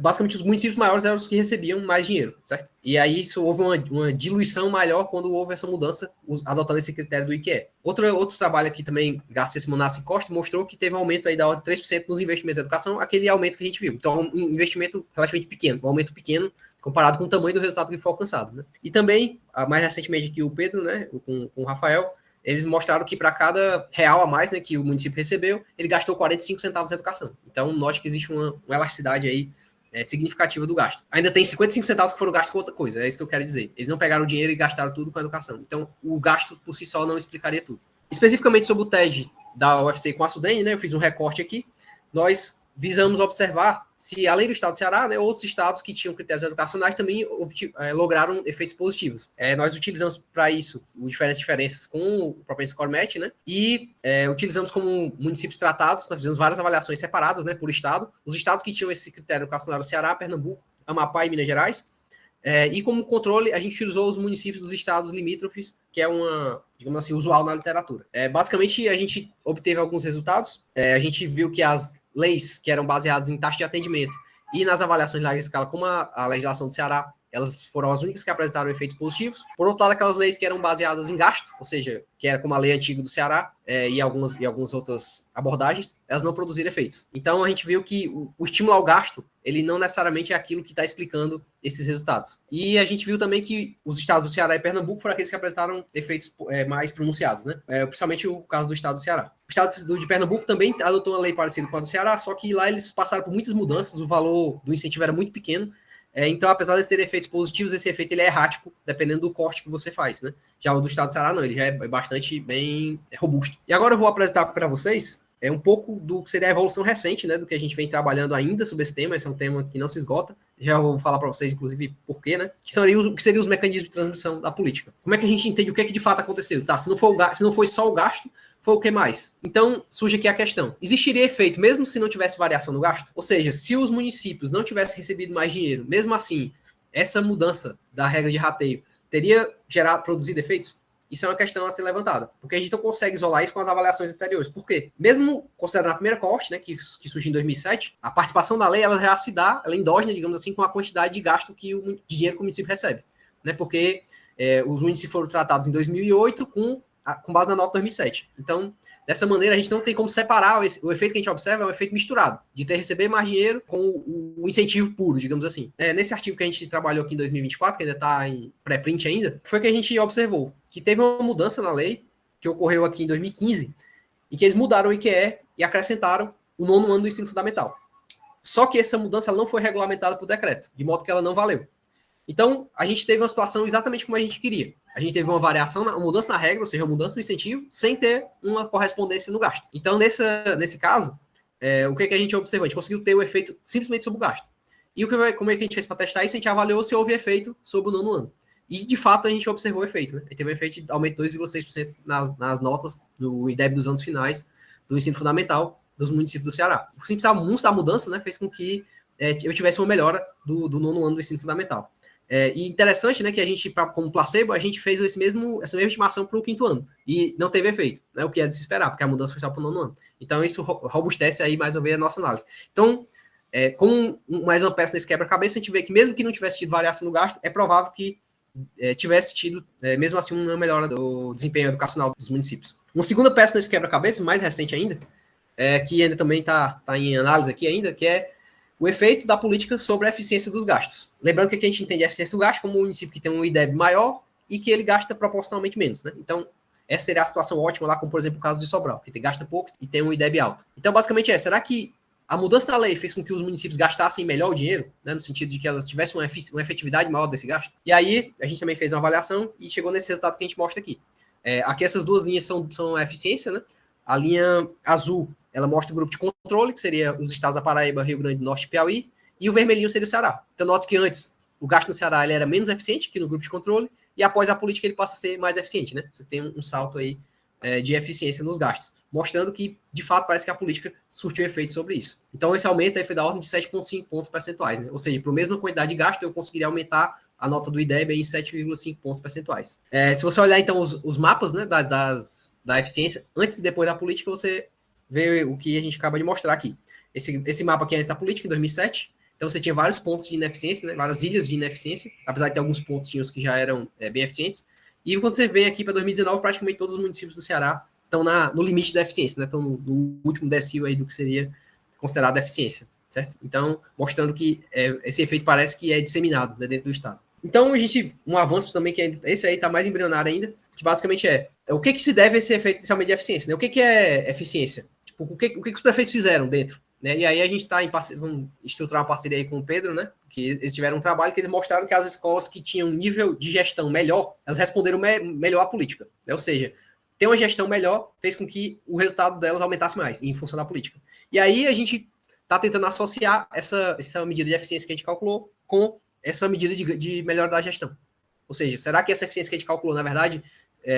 Basicamente, os municípios maiores eram os que recebiam mais dinheiro, certo? E aí isso houve uma diluição maior quando houve essa mudança, adotando esse critério do IQE. Outro trabalho aqui também, Garcês Monassi Costa, mostrou que teve um aumento aí da ordem de 3% nos investimentos da educação, aquele aumento que a gente viu. Então, um investimento relativamente pequeno, um aumento pequeno, comparado com o tamanho do resultado que foi alcançado. Né? E também, mais recentemente aqui o Pedro, né, com o Rafael, eles mostraram que para cada real a mais, né, que o município recebeu, ele gastou 45 centavos na educação. Então, note que existe uma elasticidade aí significativa do gasto. Ainda tem 55 centavos que foram gastos com outra coisa, é isso que eu quero dizer. Eles não pegaram o dinheiro e gastaram tudo com a educação. Então, o gasto por si só não explicaria tudo. Especificamente sobre o TED da UFC com a Sudene, né, eu fiz um recorte aqui, nós visamos observar se além do estado do Ceará, né, outros estados que tinham critérios educacionais também lograram efeitos positivos. Nós utilizamos para isso diferenças com o próprio ScoreMatch, né, e utilizamos como municípios tratados, nós fizemos várias avaliações separadas, né, por estado. Os estados que tinham esse critério educacional eram Ceará, Pernambuco, Amapá e Minas Gerais. E como controle, a gente utilizou os municípios dos estados limítrofes, que é uma, digamos assim, usual na literatura. Basicamente, a gente obteve alguns resultados. A gente viu que as leis que eram baseadas em taxa de atendimento e nas avaliações de larga escala, como a legislação do Ceará, elas foram as únicas que apresentaram efeitos positivos. Por outro lado, aquelas leis que eram baseadas em gasto, ou seja, que era como a lei antiga do Ceará e algumas outras abordagens, elas não produziram efeitos. Então, a gente viu que o estímulo ao gasto, ele não necessariamente é aquilo que está explicando esses resultados. E a gente viu também que os estados do Ceará e Pernambuco foram aqueles que apresentaram efeitos mais pronunciados, né? Principalmente o caso do estado do Ceará. O estado de Pernambuco também adotou uma lei parecida com a do Ceará, só que lá eles passaram por muitas mudanças, o valor do incentivo era muito pequeno. Então, apesar de ter efeitos positivos, esse efeito ele é errático, dependendo do corte que você faz, né? Já o do estado do Ceará, não, ele já é bastante bem robusto. E agora eu vou apresentar para vocês um pouco do que seria a evolução recente, né? Do que a gente vem trabalhando ainda sobre esse tema. Esse é um tema que não se esgota. Já vou falar para vocês, inclusive, por quê, né? Que seriam os mecanismos de transmissão da política. Como é que a gente entende o que é que de fato aconteceu? Tá, se não foi só o gasto, foi o que mais? Então, surge aqui a questão. Existiria efeito mesmo se não tivesse variação no gasto? Ou seja, se os municípios não tivessem recebido mais dinheiro, mesmo assim, essa mudança da regra de rateio teria produzido efeitos? Isso é uma questão a ser levantada, porque a gente não consegue isolar isso com as avaliações anteriores. Por quê? Mesmo considerando a primeira corte, né, que surgiu em 2007, a participação da lei ela já se dá, ela é endógena, digamos assim, com a quantidade de gasto de dinheiro que o município recebe. Né, porque os municípios foram tratados em 2008 com base na nota 2007. Então, dessa maneira, a gente não tem como separar o efeito que a gente observa é um efeito misturado, de receber mais dinheiro com o incentivo puro, digamos assim. Nesse artigo que a gente trabalhou aqui em 2024, que ainda está em pré-print ainda, foi que a gente observou que teve uma mudança na lei, que ocorreu aqui em 2015, em que eles mudaram o IQE e acrescentaram o 9º ano do ensino fundamental. Só que essa mudança ela não foi regulamentada por decreto, de modo que ela não valeu. Então, a gente teve uma situação exatamente como a gente queria. A gente teve uma variação, uma mudança na regra, ou seja, uma mudança no incentivo, sem ter uma correspondência no gasto. Então, nesse caso, o que a gente observou? A gente conseguiu ter o efeito simplesmente sobre o gasto. E como é que a gente fez para testar isso? A gente avaliou se houve efeito sobre o 9º ano. E, de fato, a gente observou o efeito. Né? A gente teve um efeito de aumento de 2,6% nas notas do IDEB dos anos finais do ensino fundamental dos municípios do Ceará. O simples anúncio da mudança, né, fez com que eu tivesse uma melhora do 9º ano do ensino fundamental. E interessante, né, que a gente, como placebo, a gente fez essa mesma estimação para o 5º ano. E não teve efeito, né, o que era de se esperar, porque a mudança foi só para o 9º ano. Então, isso robustece aí, mais uma vez, a nossa análise. Então, com mais uma peça nesse quebra-cabeça, a gente vê que mesmo que não tivesse tido variação no gasto, é provável que tivesse tido, mesmo assim, uma melhora do desempenho educacional dos municípios. Uma segunda peça nesse quebra-cabeça, mais recente ainda, que ainda também está em análise aqui ainda, que é o efeito da política sobre a eficiência dos gastos. Lembrando que aqui a gente entende a eficiência do gasto como um município que tem um IDEB maior e que ele gasta proporcionalmente menos, né? Então, essa seria a situação ótima lá, como por exemplo o caso de Sobral, que gasta pouco e tem um IDEB alto. Então, basicamente será que a mudança da lei fez com que os municípios gastassem melhor o dinheiro, né, no sentido de que elas tivessem uma efetividade maior desse gasto? E aí, a gente também fez uma avaliação e chegou nesse resultado que a gente mostra aqui. Aqui essas duas linhas são a eficiência, né? A linha azul, ela mostra o grupo de controle, que seria os estados da Paraíba, Rio Grande do Norte e Piauí, e o vermelhinho seria o Ceará. Então, note que antes, o gasto no Ceará ele era menos eficiente que no grupo de controle, e após a política ele passa a ser mais eficiente, né? Você tem um salto aí de eficiência nos gastos, mostrando que, de fato, parece que a política surtiu efeito sobre isso. Então, esse aumento aí foi da ordem de 7,5 pontos percentuais, né? Ou seja, para a mesma quantidade de gasto, eu conseguiria aumentar a nota do IDEB em 7,5 pontos percentuais. Se você olhar, então, os mapas, né, da eficiência, antes e depois da política, você vê o que a gente acaba de mostrar aqui. Esse mapa aqui é antes da política, em 2007. Então, você tinha vários pontos de ineficiência, né, várias ilhas de ineficiência, apesar de ter alguns pontos que já eram bem eficientes. E quando você vem aqui para 2019, praticamente todos os municípios do Ceará estão no limite da eficiência, né, estão no último decil aí do que seria considerado eficiência, certo? Então, mostrando que esse efeito parece que é disseminado, né, dentro do estado. Então, um avanço também, que esse aí está mais embrionário ainda, que basicamente o que se deve a esse efeito inicialmente de eficiência, né? O que é eficiência? Tipo, o que os prefeitos fizeram dentro? Né? E aí a gente está vamos estruturar uma parceria aí com o Pedro, né? Que eles tiveram um trabalho que eles mostraram que as escolas que tinham nível de gestão melhor, elas responderam melhor à política. Né? Ou seja, ter uma gestão melhor fez com que o resultado delas aumentasse mais, em função da política. E aí a gente está tentando associar essa medida de eficiência que a gente calculou com essa medida de melhora da gestão. Ou seja, será que essa eficiência que a gente calculou, na verdade,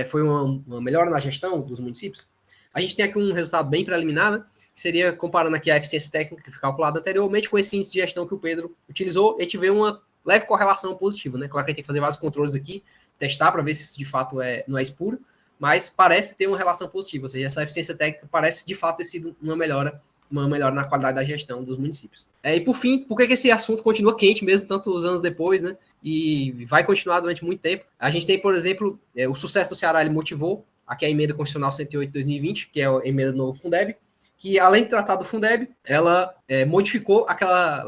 foi uma melhora na gestão dos municípios? A gente tem aqui um resultado bem preliminar, né, que seria comparando aqui a eficiência técnica que foi calculada anteriormente com esse índice de gestão que o Pedro utilizou, a gente vê uma leve correlação positiva, né? Claro que a gente tem que fazer vários controles aqui, testar para ver se isso de fato não é espúrio, mas parece ter uma relação positiva, ou seja, essa eficiência técnica parece de fato ter sido uma melhora na qualidade da gestão dos municípios. E por fim, por que esse assunto continua quente mesmo tantos anos depois, né? E vai continuar durante muito tempo? A gente tem, por exemplo, o sucesso do Ceará, ele motivou aqui a emenda constitucional 108 de 2020, que é a emenda do novo Fundeb, que além de tratar do Fundeb, ela modificou aquela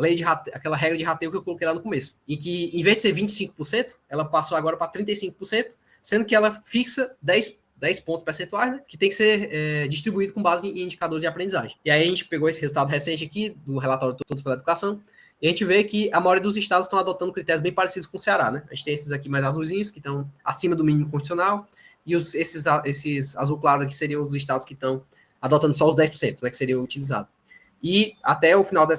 aquela regra de rateio que eu coloquei lá no começo, em que, em vez de ser 25%, ela passou agora para 35%, sendo que ela fixa 10 pontos percentuais, né, que tem que ser distribuído com base em indicadores de aprendizagem. E aí a gente pegou esse resultado recente aqui, do relatório Todos pela Educação, e a gente vê que a maioria dos estados estão adotando critérios bem parecidos com o Ceará, né? A gente tem esses aqui mais azulzinhos, que estão acima do mínimo constitucional, e esses azul claro aqui seriam os estados que estão adotando só os 10%, né, que seria utilizado. E até o final de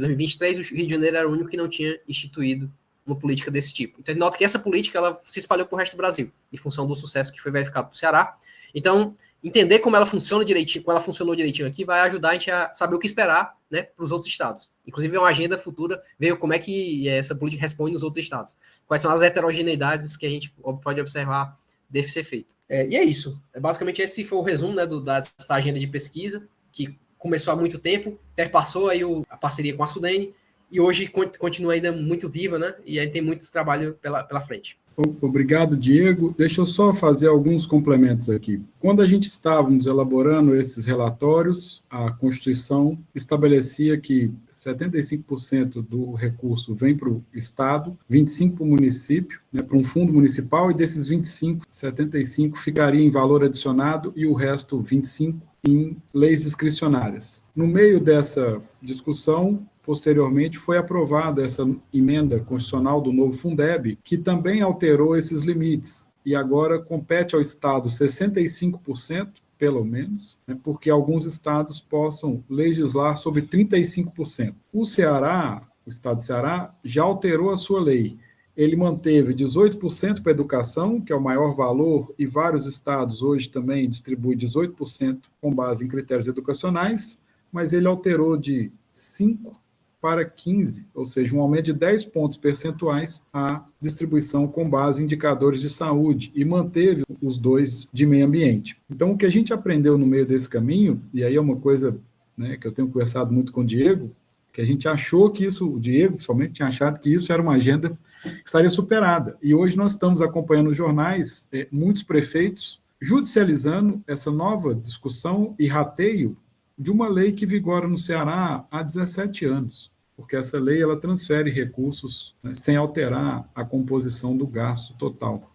2023, o Rio de Janeiro era o único que não tinha instituído uma política desse tipo. Então, nota que essa política ela se espalhou para o resto do Brasil, em função do sucesso que foi verificado para o Ceará. Então, entender como ela funciona direitinho, como ela funcionou direitinho aqui, vai ajudar a gente a saber o que esperar, né, para os outros estados. Inclusive, uma agenda futura, ver como é que essa política responde nos outros estados. Quais são as heterogeneidades que a gente pode observar deve ser feito. E é isso. Basicamente, esse foi o resumo, né, dessa agenda de pesquisa, que começou há muito tempo, perpassou aí a parceria com a Sudene, e hoje continua ainda muito viva, né? E aí tem muito trabalho pela frente. Obrigado, Diego. Deixa eu só fazer alguns complementos aqui. Quando a gente estávamos elaborando esses relatórios, a Constituição estabelecia que 75% do recurso vem para o Estado, 25% para o município, né, para um fundo municipal, e desses 25%, 75% ficaria em valor adicionado e o resto, 25%, em leis discricionárias. No meio dessa discussão, posteriormente, foi aprovada essa emenda constitucional do novo Fundeb, que também alterou esses limites, e agora compete ao Estado 65%, pelo menos, né, porque alguns estados possam legislar sobre 35%. O Ceará, o Estado do Ceará, já alterou a sua lei. Ele manteve 18% para a educação, que é o maior valor, e vários estados hoje também distribuem 18% com base em critérios educacionais, mas ele alterou de 5% para 15%, ou seja, um aumento de 10 pontos percentuais a distribuição com base em indicadores de saúde, e manteve os dois de meio ambiente. Então, o que a gente aprendeu no meio desse caminho, e aí é uma coisa, né, que eu tenho conversado muito com o Diego, que a gente achou que isso, o Diego somente tinha achado que isso era uma agenda que estaria superada. E hoje nós estamos acompanhando os jornais, muitos prefeitos judicializando essa nova discussão e rateio de uma lei que vigora no Ceará há 17 anos, porque essa lei ela transfere recursos, né, sem alterar a composição do gasto total.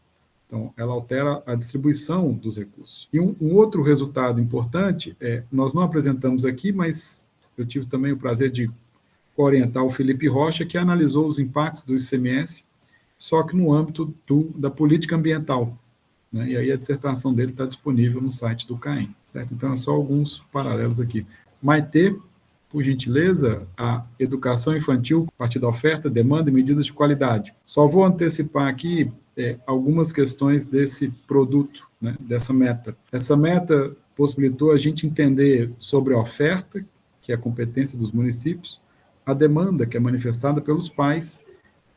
Então, ela altera a distribuição dos recursos. E um outro resultado importante, nós não apresentamos aqui, mas eu tive também o prazer de orientar o Felipe Rocha, que analisou os impactos do ICMS, só que no âmbito da política ambiental, né? E aí a dissertação dele está disponível no site do CAEM, certo? Então, é só alguns paralelos aqui. Maitê, por gentileza, a educação infantil, a partir da oferta, demanda e medidas de qualidade. Só vou antecipar aqui algumas questões desse produto, né, dessa meta. Essa meta possibilitou a gente entender sobre a oferta, que é a competência dos municípios, a demanda, que é manifestada pelos pais,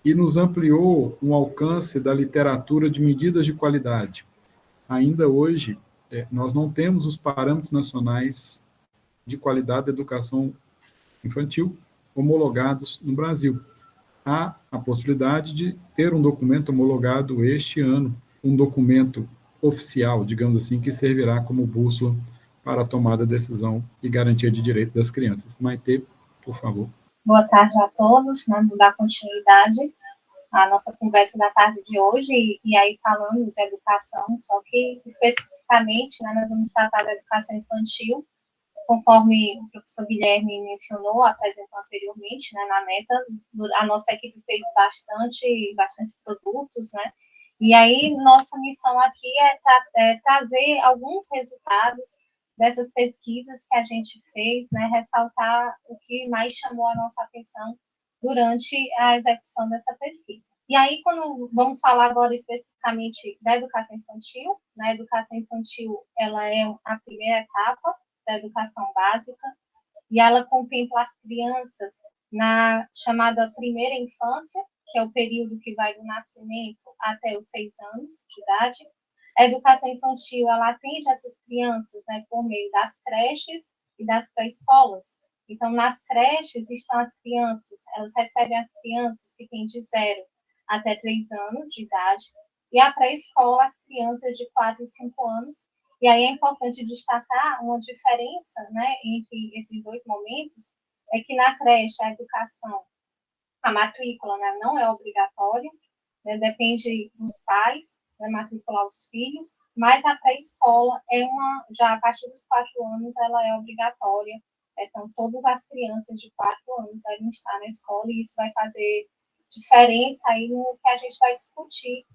e nos ampliou um alcance da literatura de medidas de qualidade. Ainda hoje, nós não temos os parâmetros nacionais de qualidade da educação infantil homologados no Brasil. Há a possibilidade de ter um documento homologado este ano, um documento oficial, digamos assim, que servirá como bússola para a tomada de decisão e garantia de direito das crianças. Maitê, por favor. Boa tarde a todos, né? Vou dar continuidade à nossa conversa da tarde de hoje, e aí falando de educação, só que especificamente, né, nós vamos tratar da educação infantil, conforme o professor Guilherme mencionou, apresentou anteriormente, né, na meta, a nossa equipe fez bastante produtos, né, e aí nossa missão aqui é trazer alguns resultados dessas pesquisas que a gente fez, né, ressaltar o que mais chamou a nossa atenção durante a execução dessa pesquisa. E aí, quando vamos falar agora especificamente da educação infantil, né, a educação infantil, ela é a primeira etapa da educação básica, e ela contempla as crianças na chamada primeira infância, que é o período que vai do nascimento até os 6 anos de idade. A educação infantil, ela atende essas crianças, né, por meio das creches e das pré-escolas. Então, nas creches estão as crianças, elas recebem as crianças que têm de 0 até 3 anos de idade, e a pré-escola, as crianças de 4 e 5 anos. E aí é importante destacar uma diferença, né, entre esses dois momentos, é que na creche a educação, a matrícula, né, não é obrigatória, né, depende dos pais, né, matricular os filhos, mas a pré-escola já a partir dos 4 anos ela é obrigatória, então todas as crianças de 4 anos devem estar na escola, e isso vai fazer diferença aí no que a gente vai discutir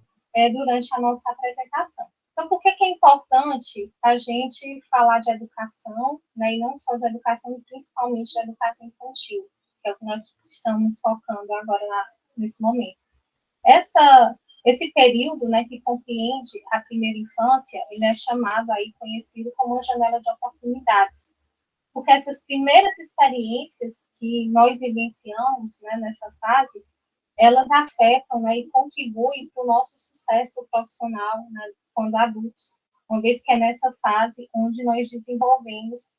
durante a nossa apresentação. Então, por que é importante a gente falar de educação, né, e não só de educação, principalmente de educação infantil, que é o que nós estamos focando agora nesse momento? Esse período, né, que compreende a primeira infância, ele é chamado aí, conhecido como uma janela de oportunidades, porque essas primeiras experiências que nós vivenciamos, né, nessa fase, elas afetam, né, e contribuem para o nosso sucesso profissional, né, quando adultos, uma vez que é nessa fase onde nós desenvolvemos,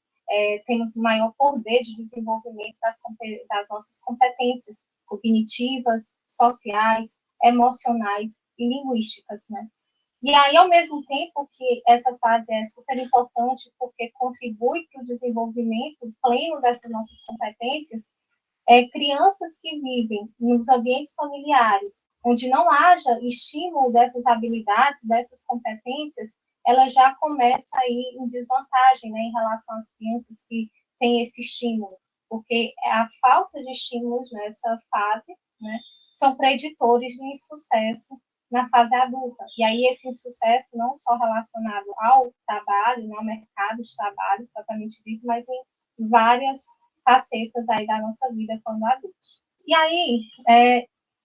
temos maior poder de desenvolvimento das nossas competências cognitivas, sociais, emocionais e linguísticas, né? E aí, ao mesmo tempo que essa fase é super importante porque contribui para o desenvolvimento pleno dessas nossas competências, crianças que vivem nos ambientes familiares, onde não haja estímulo dessas habilidades, dessas competências, ela já começa aí em desvantagem, né, em relação às crianças que têm esse estímulo, porque a falta de estímulos nessa fase, né, são preditores de insucesso na fase adulta. E aí esse insucesso não só relacionado ao trabalho, né, ao mercado de trabalho, propriamente dito, mas em várias facetas aí da nossa vida quando adultos. E aí,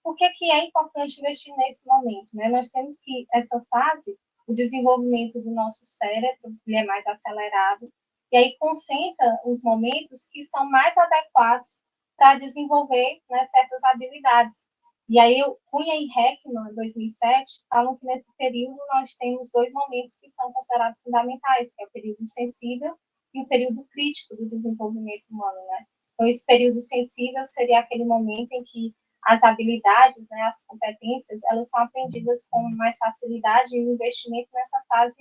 por que é importante investir nesse momento, né? Nós temos que, essa fase, o desenvolvimento do nosso cérebro, ele é mais acelerado, e aí concentra os momentos que são mais adequados para desenvolver, né, certas habilidades. E aí, Cunha e Heckman, 2007, falam que nesse período nós temos 2 momentos que são considerados fundamentais, que é o período sensível e o período crítico do desenvolvimento humano, né? Então, esse período sensível seria aquele momento em que as habilidades, né, as competências, elas são aprendidas com mais facilidade, e o investimento nessa fase,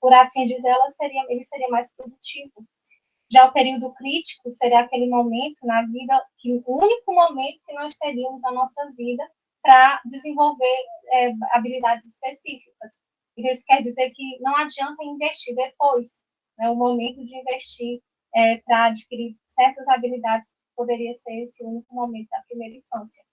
por assim dizer, ele seria mais produtivo. Já o período crítico seria aquele momento na vida, o único momento que nós teríamos na nossa vida para desenvolver habilidades específicas. Então, isso quer dizer que não adianta investir depois, né? O momento de investir para adquirir certas habilidades poderia ser esse único momento da primeira infância.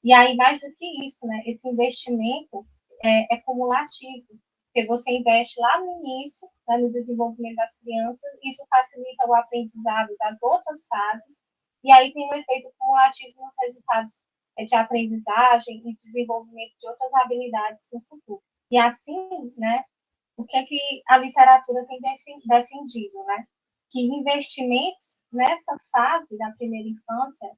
E aí, mais do que isso, né, esse investimento é cumulativo, porque você investe lá no início, né, no desenvolvimento das crianças, isso facilita o aprendizado das outras fases, e aí tem um efeito cumulativo nos resultados de aprendizagem e desenvolvimento de outras habilidades no futuro. E assim, né, o que é que a literatura tem defendido, né? Que investimentos nessa fase da primeira infância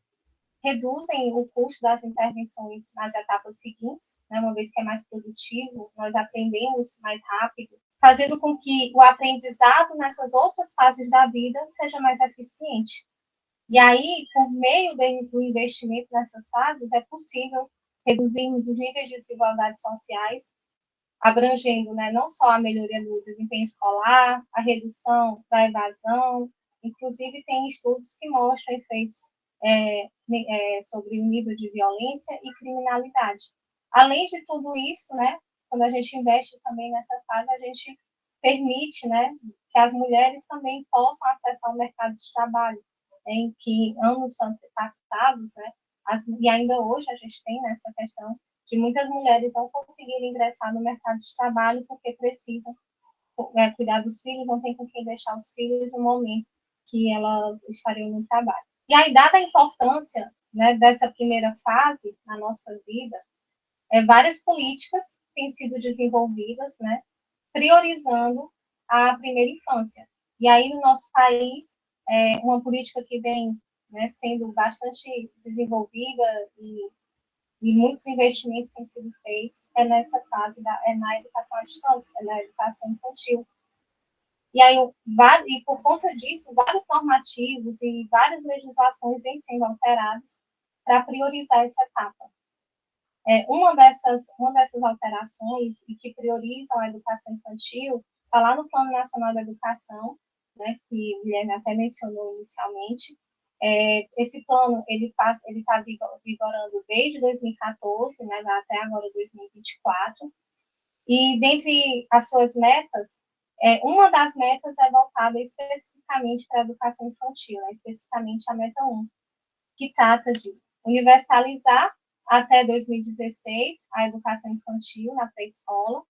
reduzem o custo das intervenções nas etapas seguintes, né, uma vez que é mais produtivo, nós aprendemos mais rápido, fazendo com que o aprendizado nessas outras fases da vida seja mais eficiente. E aí, por meio do investimento nessas fases, é possível reduzirmos os níveis de desigualdades sociais, abrangendo, né, não só a melhoria do desempenho escolar, a redução da evasão, inclusive tem estudos que mostram efeitos sobre o nível de violência e criminalidade. Além de tudo isso, né, quando a gente investe também nessa fase, a gente permite, né, que as mulheres também possam acessar o mercado de trabalho, em que anos passados, né, e ainda hoje a gente tem essa questão de muitas mulheres não conseguirem ingressar no mercado de trabalho porque precisam cuidar dos filhos, não tem com quem deixar os filhos no momento que ela estaria no trabalho. E aí, dada a importância, né, dessa primeira fase na nossa vida, várias políticas têm sido desenvolvidas, né, priorizando a primeira infância. E aí, no nosso país, uma política que vem, né, sendo bastante desenvolvida e muitos investimentos têm sido feitos nessa fase, na educação à distância, na educação infantil. E aí, e por conta disso, vários normativos e várias legislações vêm sendo alteradas para priorizar essa etapa. Uma dessas alterações e que priorizam a educação infantil está lá no Plano Nacional da Educação, né, que o Guilherme até mencionou inicialmente. Esse plano ele está vigorando desde 2014, né, até agora 2024. E dentre as suas metas, uma das metas é voltada especificamente para a educação infantil, né, especificamente a meta 1, que trata de universalizar até 2016 a educação infantil na pré-escola,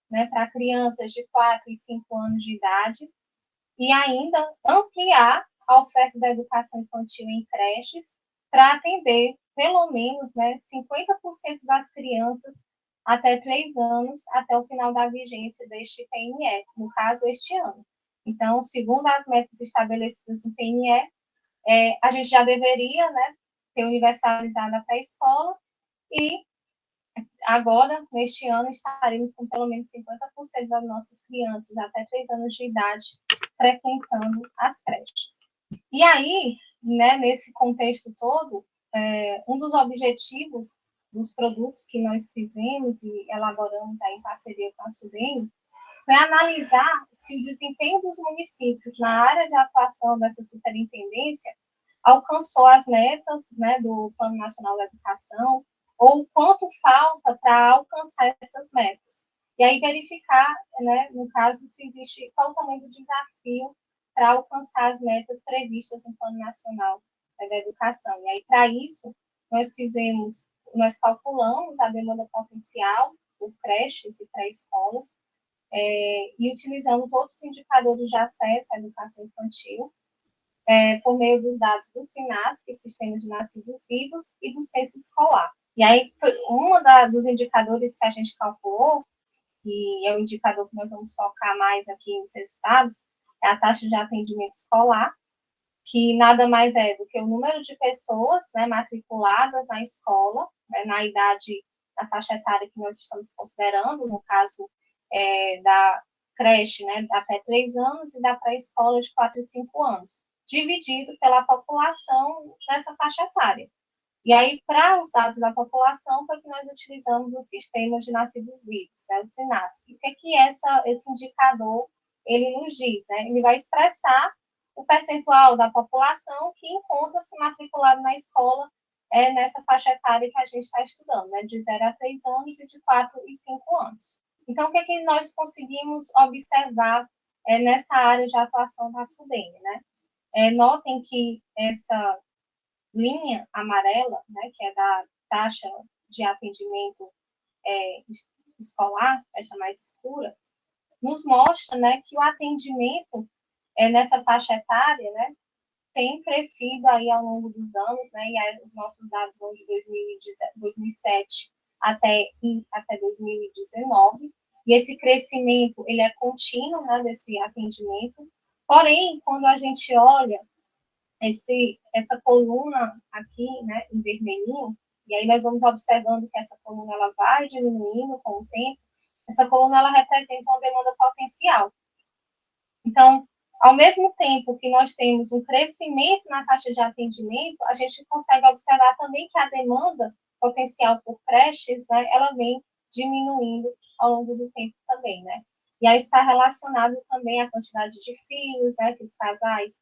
né, para crianças de 4 e 5 anos de idade, e ainda ampliar a oferta da educação infantil em creches para atender pelo menos, né, 50% das crianças até 3 anos, até o final da vigência deste PNE, no caso, este ano. Então, segundo as metas estabelecidas no PNE, a gente já deveria, né, ter universalizado a pré-escola e agora, neste ano, estaremos com pelo menos 50% das nossas crianças até 3 anos de idade frequentando as creches. E aí, né, nesse contexto todo, um dos objetivos dos produtos que nós fizemos e elaboramos aí em parceria com a SUDENE foi analisar se o desempenho dos municípios na área de atuação dessa superintendência alcançou as metas, né, do Plano Nacional da Educação, ou quanto falta para alcançar essas metas. E aí verificar, né, no caso, se existe, qual o tamanho do desafio para alcançar as metas previstas no Plano Nacional da Educação. E aí, para isso, nós calculamos a demanda potencial por creches e pré-escolas, e utilizamos outros indicadores de acesso à educação infantil, por meio dos dados do SINASC, Sistema de Nascidos Vivos, e do Censo Escolar. E aí, dos indicadores que a gente calculou, e é o indicador que nós vamos focar mais aqui nos resultados, é a taxa de atendimento escolar, que nada mais é do que o número de pessoas, né, matriculadas na escola, né, na idade, na faixa etária que nós estamos considerando, no caso da creche, né, até 3 anos, e da pré-escola de 4 e 5 anos, dividido pela população dessa faixa etária. E aí, para os dados da população, foi que nós utilizamos o Sistema de Nascidos Vivos, né, o SINASC. O que esse indicador ele nos diz? Né? Ele vai expressar o percentual da população que encontra-se matriculado na escola nessa faixa etária que a gente está estudando, né, de 0 a 3 anos e de 4 e 5 anos. Então, o que nós conseguimos observar nessa área de atuação da SUDENE, né? Notem que essa linha amarela, né, que é da taxa de atendimento escolar, essa mais escura, nos mostra, né, que o atendimento nessa faixa etária, né, tem crescido aí ao longo dos anos, né, e aí os nossos dados vão de 2007 até 2019, e esse crescimento, ele é contínuo, né, desse atendimento, porém, quando a gente olha essa coluna aqui, né, em vermelhinho, e aí nós vamos observando que essa coluna ela vai diminuindo com o tempo, essa coluna ela representa uma demanda potencial. Então, ao mesmo tempo que nós temos um crescimento na taxa de atendimento, a gente consegue observar também que a demanda potencial por creches, né, ela vem diminuindo ao longo do tempo também, né? E aí está relacionado também à quantidade de filhos, né, que os casais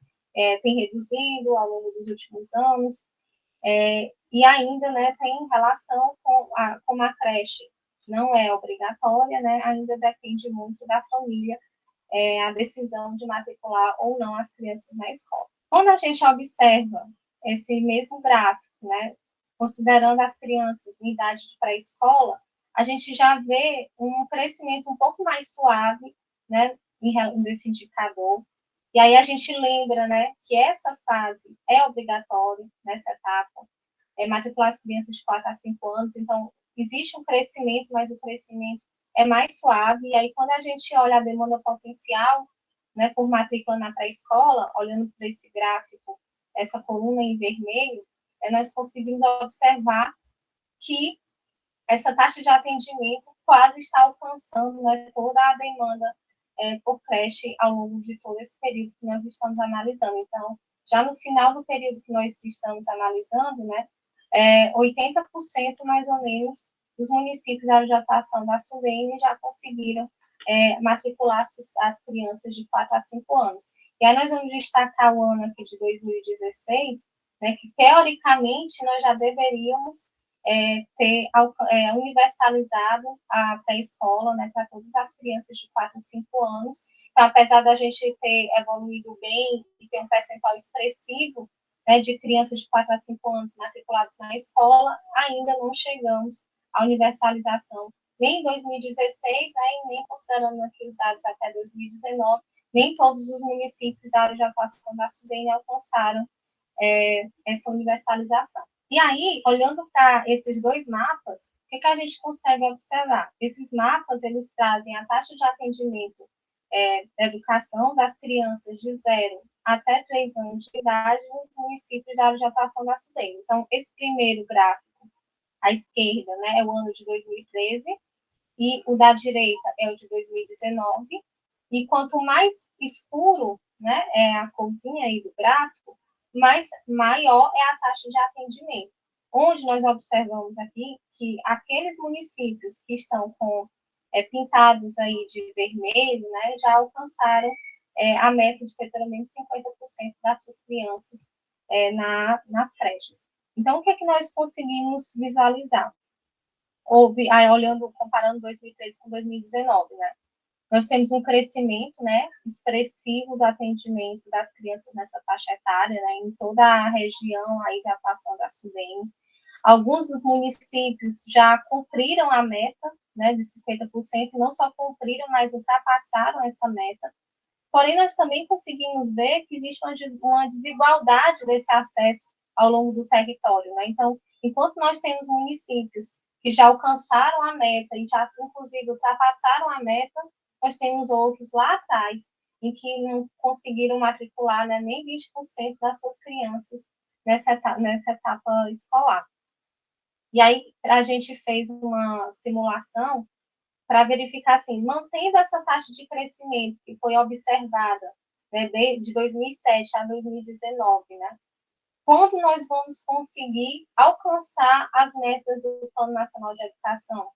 têm reduzido ao longo dos últimos anos, e ainda, né, tem relação com a creche não é obrigatória, né, ainda depende muito da família a decisão de matricular ou não as crianças na escola. Quando a gente observa esse mesmo gráfico, né, considerando as crianças em idade de pré-escola, a gente já vê um crescimento um pouco mais suave, né, desse indicador. E aí a gente lembra, né, que essa fase é obrigatória, nessa etapa, matricular as crianças de 4 a 5 anos, então existe um crescimento, mas o crescimento é mais suave, e aí quando a gente olha a demanda potencial, né, por matrícula na pré-escola, olhando para esse gráfico, essa coluna em vermelho, nós conseguimos observar que essa taxa de atendimento quase está alcançando, né, toda a demanda por creche ao longo de todo esse período que nós estamos analisando. Então, já no final do período que nós estamos analisando, né, 80% mais ou menos dos municípios da área de atuação da SUDENE já conseguiram matricular as crianças de 4 a 5 anos. E aí nós vamos destacar o ano aqui de 2016, né, que teoricamente nós já deveríamos ter universalizado a pré-escola, né, para todas as crianças de 4 a 5 anos. Então, apesar da gente ter evoluído bem e ter um percentual expressivo, né, de crianças de 4 a 5 anos matriculadas na escola, ainda não chegamos à universalização, nem em 2016, né, e nem considerando aqui os dados até 2019, nem todos os municípios da área de atuação da SUDENE alcançaram essa universalização. E aí, olhando para esses dois mapas, o que a gente consegue observar? Esses mapas, eles trazem a taxa de atendimento da educação das crianças de 0 até 3 anos de idade nos municípios da área de atuação da SUDENE. Então, esse primeiro gráfico, à esquerda, né, é o ano de 2013, e o da direita é o de 2019, e quanto mais escuro, né, é a corzinha aí do gráfico, maior é a taxa de atendimento, onde nós observamos aqui que aqueles municípios que estão com pintados aí de vermelho, né, já alcançaram a meta de ter pelo menos 50% das suas crianças nas creches. Então, o que é que nós conseguimos visualizar? Comparando 2013 com 2019, né? Nós temos um crescimento, né, expressivo do atendimento das crianças nessa faixa etária, né, em toda a região aí de atuação da SUDENE. Alguns dos municípios já cumpriram a meta, né, de 50%, não só cumpriram, mas ultrapassaram essa meta. Porém, nós também conseguimos ver que existe uma desigualdade desse acesso ao longo do território, né? Então, enquanto nós temos municípios que já alcançaram a meta e já, inclusive, ultrapassaram a meta, nós temos outros lá atrás, em que não conseguiram matricular, né, nem 20% das suas crianças nessa etapa escolar. E aí, a gente fez uma simulação para verificar, assim, mantendo essa taxa de crescimento que foi observada, né, de 2007 a 2019, né, quando nós vamos conseguir alcançar as metas do Plano Nacional de Educação,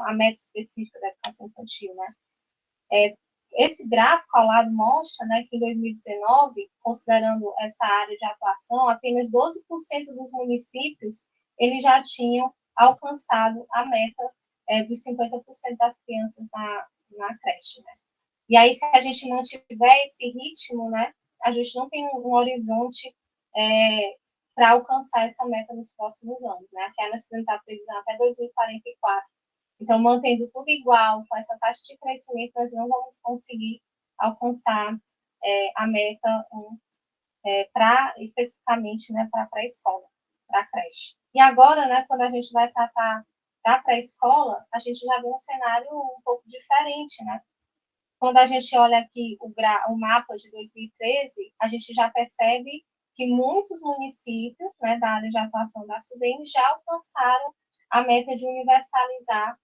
a meta específica da educação infantil, né? Esse gráfico ao lado mostra, né, que em 2019, considerando essa área de atuação, apenas 12% dos municípios eles já tinham alcançado a meta dos 50% das crianças na creche, né? E aí, se a gente mantiver esse ritmo, né, a gente não tem um horizonte para alcançar essa meta nos próximos anos, né? Aqui nós temos a previsão até 2044. Então, mantendo tudo igual, com essa taxa de crescimento, nós não vamos conseguir alcançar a meta especificamente, né, para a pré-escola, para a creche. E agora, né, quando a gente vai tratar da pré-escola, a gente já vê um cenário um pouco diferente, né? Quando a gente olha aqui o mapa de 2013, a gente já percebe que muitos municípios, né, da área de atuação da SUDENE já alcançaram a meta de universalizar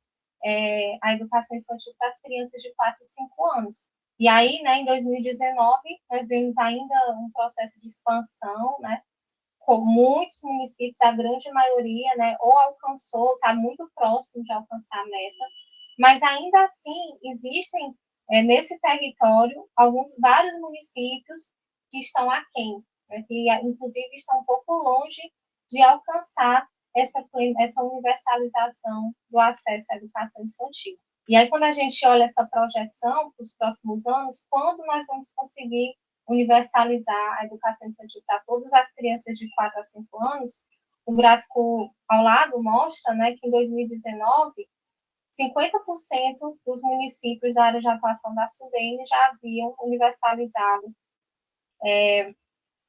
a educação infantil para as crianças de 4 e 5 anos. E aí, né, em 2019, nós vimos ainda um processo de expansão, né, com muitos municípios, a grande maioria, né, ou alcançou, está muito próximo de alcançar a meta, mas ainda assim existem nesse território vários municípios que estão aquém, né, que inclusive estão um pouco longe de alcançar essa universalização do acesso à educação infantil. E aí, quando a gente olha essa projeção para os próximos anos, quando nós vamos conseguir universalizar a educação infantil para todas as crianças de 4 a 5 anos, o gráfico ao lado mostra, né, que em 2019, 50% dos municípios da área de atuação da SUDENE já haviam universalizado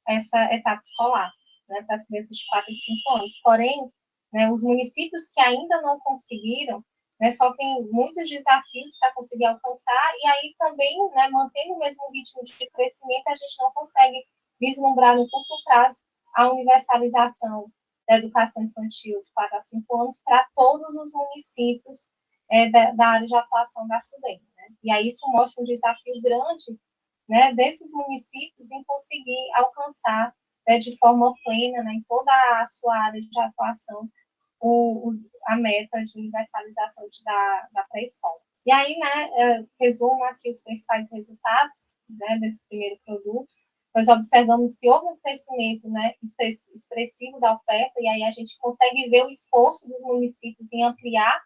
essa etapa escolar, né, para as crianças de 4 e 5 anos. Porém, né, os municípios que ainda não conseguiram, né, sofrem muitos desafios para conseguir alcançar, e aí também, né, mantendo o mesmo ritmo de crescimento, a gente não consegue vislumbrar no curto prazo a universalização da educação infantil de 4 a 5 anos para todos os municípios da área de atuação da SUDENE, né? E aí isso mostra um desafio grande, né, desses municípios em conseguir alcançar, né, de forma plena, né, em toda a sua área de atuação, a meta de universalização da pré-escola. E aí, né, resumo aqui os principais resultados, né, desse primeiro produto. Nós observamos que houve um crescimento, né, expressivo da oferta, e aí a gente consegue ver o esforço dos municípios em ampliar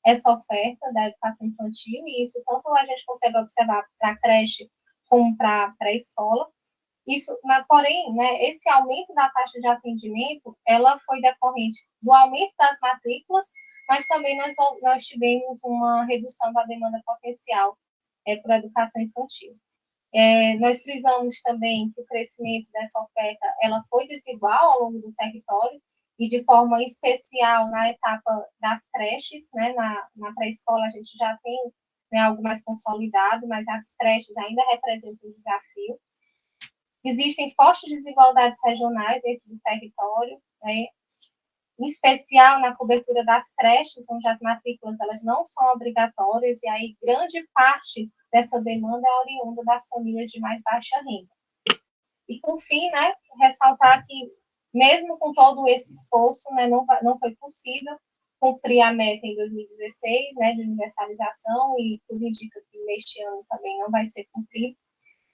essa oferta da educação infantil, e isso tanto a gente consegue observar para a creche como para a pré-escola. Isso, mas, porém, né, esse aumento da taxa de atendimento, ela foi decorrente do aumento das matrículas, mas também nós tivemos uma redução da demanda potencial por educação infantil. Nós frisamos também que o crescimento dessa oferta, ela foi desigual ao longo do território, e de forma especial na etapa das creches, né, na pré-escola a gente já tem, né, algo mais consolidado, mas as creches ainda representam um desafio. Existem fortes desigualdades regionais dentro do território, né, em especial na cobertura das creches, onde as matrículas elas não são obrigatórias, e aí grande parte dessa demanda é oriunda das famílias de mais baixa renda. E, por fim, né, ressaltar que, mesmo com todo esse esforço, né, não foi possível cumprir a meta em 2016, né, de universalização, e tudo indica que neste ano também não vai ser cumprido,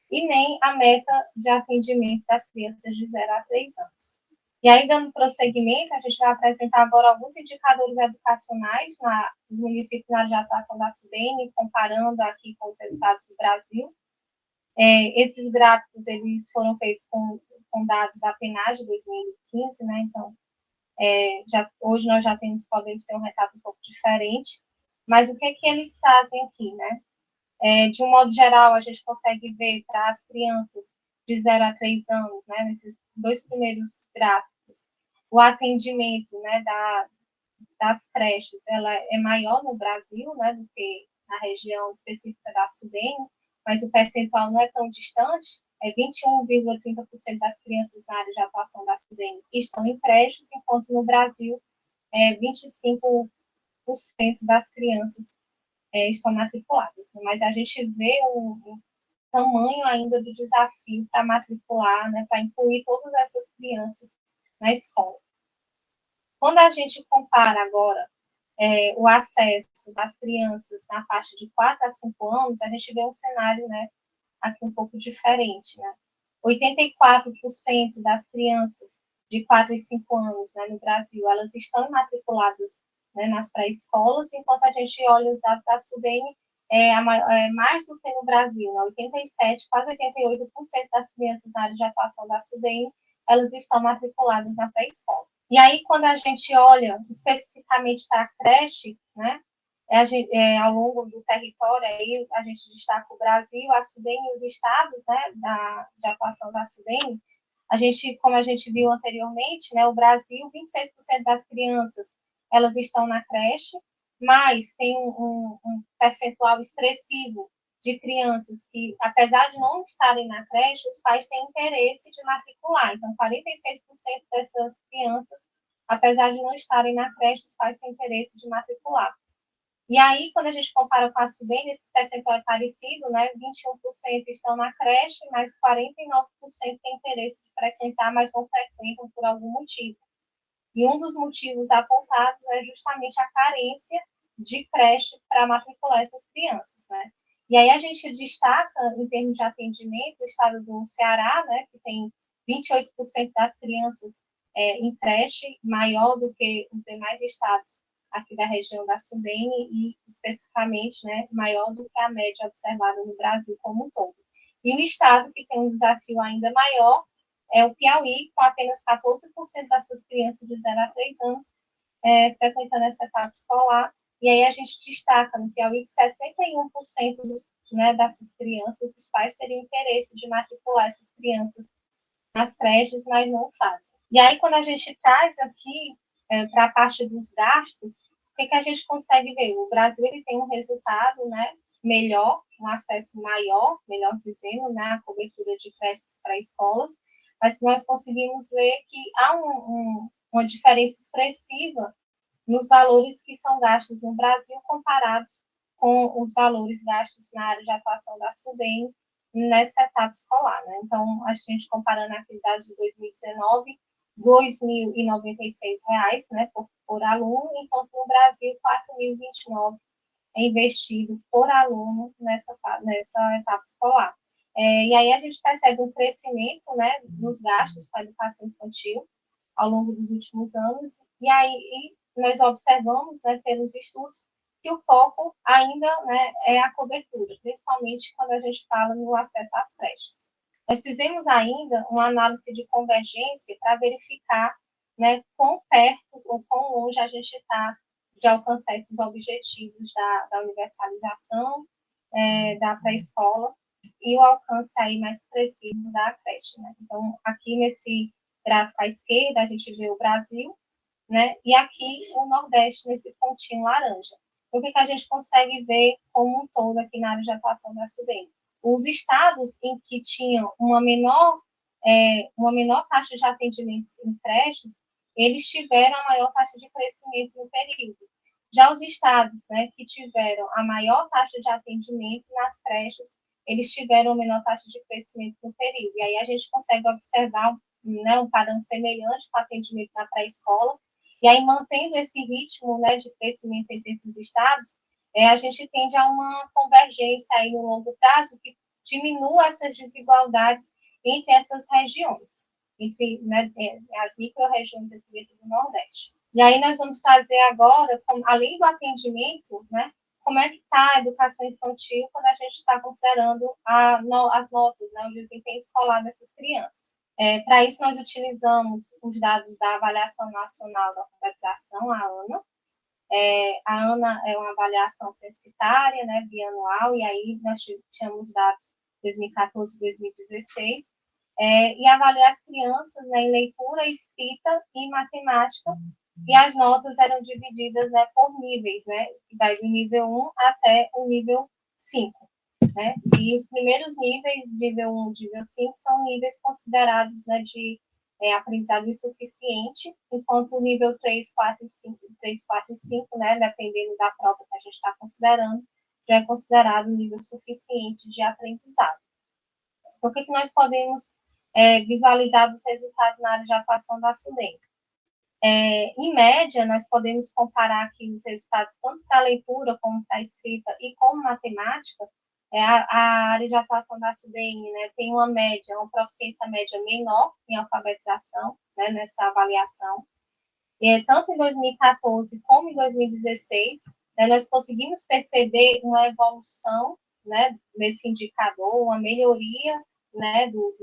e nem a meta de atendimento das crianças de 0 a 3 anos. E aí, dando prosseguimento, a gente vai apresentar agora alguns indicadores educacionais dos municípios na área de atuação da SUDENE, comparando aqui com os resultados do Brasil. Esses gráficos, eles foram feitos com dados da PNAD de 2015, né? Então, hoje nós já podemos ter um retrato um pouco diferente, mas o que eles trazem aqui, né? De um modo geral, a gente consegue ver para as crianças de 0 a 3 anos, né, nesses dois primeiros gráficos, o atendimento, né, das creches, ela é maior no Brasil, né, do que na região específica da SUDENE, mas o percentual não é tão distante, 21,30% das crianças na área de atuação da SUDENE estão em creches, enquanto no Brasil, 25% das crianças estão matriculadas, né? Mas a gente vê o tamanho ainda do desafio para matricular, né, para incluir todas essas crianças na escola. Quando a gente compara agora o acesso das crianças na faixa de 4 a 5 anos, a gente vê um cenário, né, aqui um pouco diferente, né? 84% das crianças de 4 e 5 anos, né, no Brasil, elas estão matriculadas, né, nas pré-escolas, enquanto a gente olha os dados da SUDENE, mais do que no Brasil, né, 87%, quase 88% das crianças na área de atuação da SUDENE, elas estão matriculadas na pré-escola. E aí, quando a gente olha especificamente para a creche, né, ao longo do território, aí a gente destaca o Brasil, a SUDENE e os estados, né, de atuação da SUDENE. Como a gente viu anteriormente, né, o Brasil, 26% das crianças, elas estão na creche, mas tem um percentual expressivo de crianças que, apesar de não estarem na creche, os pais têm interesse de matricular. Então, 46% dessas crianças, apesar de não estarem na creche, os pais têm interesse de matricular. E aí, quando a gente compara com a SUDENE, esse percentual é parecido, né? 21% estão na creche, mas 49% têm interesse de frequentar, mas não frequentam por algum motivo. E um dos motivos apontados é justamente a carência de creche para matricular essas crianças, né? E aí a gente destaca, em termos de atendimento, o estado do Ceará, né, que tem 28% das crianças em creche, maior do que os demais estados aqui da região da SUDENE e, especificamente, né, maior do que a média observada no Brasil como um todo. E o estado que tem um desafio ainda maior é o Piauí, com apenas 14% das suas crianças de 0 a 3 anos frequentando essa etapa escolar, E aí a gente destaca no Piauí que 61% dessas crianças, dos pais teriam interesse de matricular essas crianças nas creches, mas não fazem. E aí, quando a gente traz aqui para a parte dos gastos, o que a gente consegue ver? O Brasil ele tem um resultado, né, melhor, um acesso maior, melhor dizendo, na cobertura de creches para escolas, mas nós conseguimos ver que há uma diferença expressiva nos valores que são gastos no Brasil comparados com os valores gastos na área de atuação da SUDENE nessa etapa escolar, né? Então, a gente comparando a atividade de 2019, R$ 2.096, né, por aluno, enquanto no Brasil, R$ 4.029 é investido por aluno nessa etapa escolar. E aí a gente percebe um crescimento, né, nos gastos com a educação infantil ao longo dos últimos anos, e aí nós observamos, né, pelos estudos, que o foco ainda, né, é a cobertura, principalmente quando a gente fala no acesso às creches. Nós fizemos ainda uma análise de convergência para verificar, né, quão perto ou quão longe a gente está de alcançar esses objetivos da universalização da pré-escola e o alcance aí mais expressivo da creche, né? Então, aqui nesse gráfico à esquerda, a gente vê o Brasil, né? E aqui o Nordeste, nesse pontinho laranja. O que a gente consegue ver como um todo aqui na área de atuação da SUDENE? Os estados em que tinham uma menor taxa de atendimento em creches, eles tiveram a maior taxa de crescimento no período. Já os estados, né, que tiveram a maior taxa de atendimento nas creches, eles tiveram a menor taxa de crescimento no período. E aí a gente consegue observar, né, um padrão semelhante com o atendimento na pré-escola. E aí, mantendo esse ritmo, né, de crescimento entre esses estados, a gente tende a uma convergência aí no longo prazo que diminua essas desigualdades entre essas regiões, entre, né, as micro-regiões aqui dentro do Nordeste. E aí nós vamos trazer agora, além do atendimento, né, como é que está a educação infantil quando a gente está considerando as notas, né, o desempenho escolar dessas crianças. Para isso, nós utilizamos os dados da Avaliação Nacional da Alfabetização, a ANA. A ANA é uma avaliação censitária, né, bianual, e aí nós tínhamos dados 2014 e 2016, e avaliar as crianças, né, em leitura, escrita e matemática, e as notas eram divididas, né, por níveis, né, que vai do nível 1 até o nível 5. Né? E os primeiros níveis, nível 1 e nível 5, são níveis considerados, né, de aprendizado insuficiente, enquanto o nível 3, 4 e 5, né, dependendo da prova que a gente está considerando, já é considerado nível suficiente de aprendizado. O que nós podemos visualizar dos resultados na área de atuação da SUDENE? Em média, nós podemos comparar aqui os resultados tanto para a leitura, como para a escrita e como matemática. A área de atuação da SUDENE, né, tem uma proficiência média menor em alfabetização, né, nessa avaliação. Tanto em 2014 como em 2016, né, nós conseguimos perceber uma evolução, né, nesse indicador, uma melhoria, né, do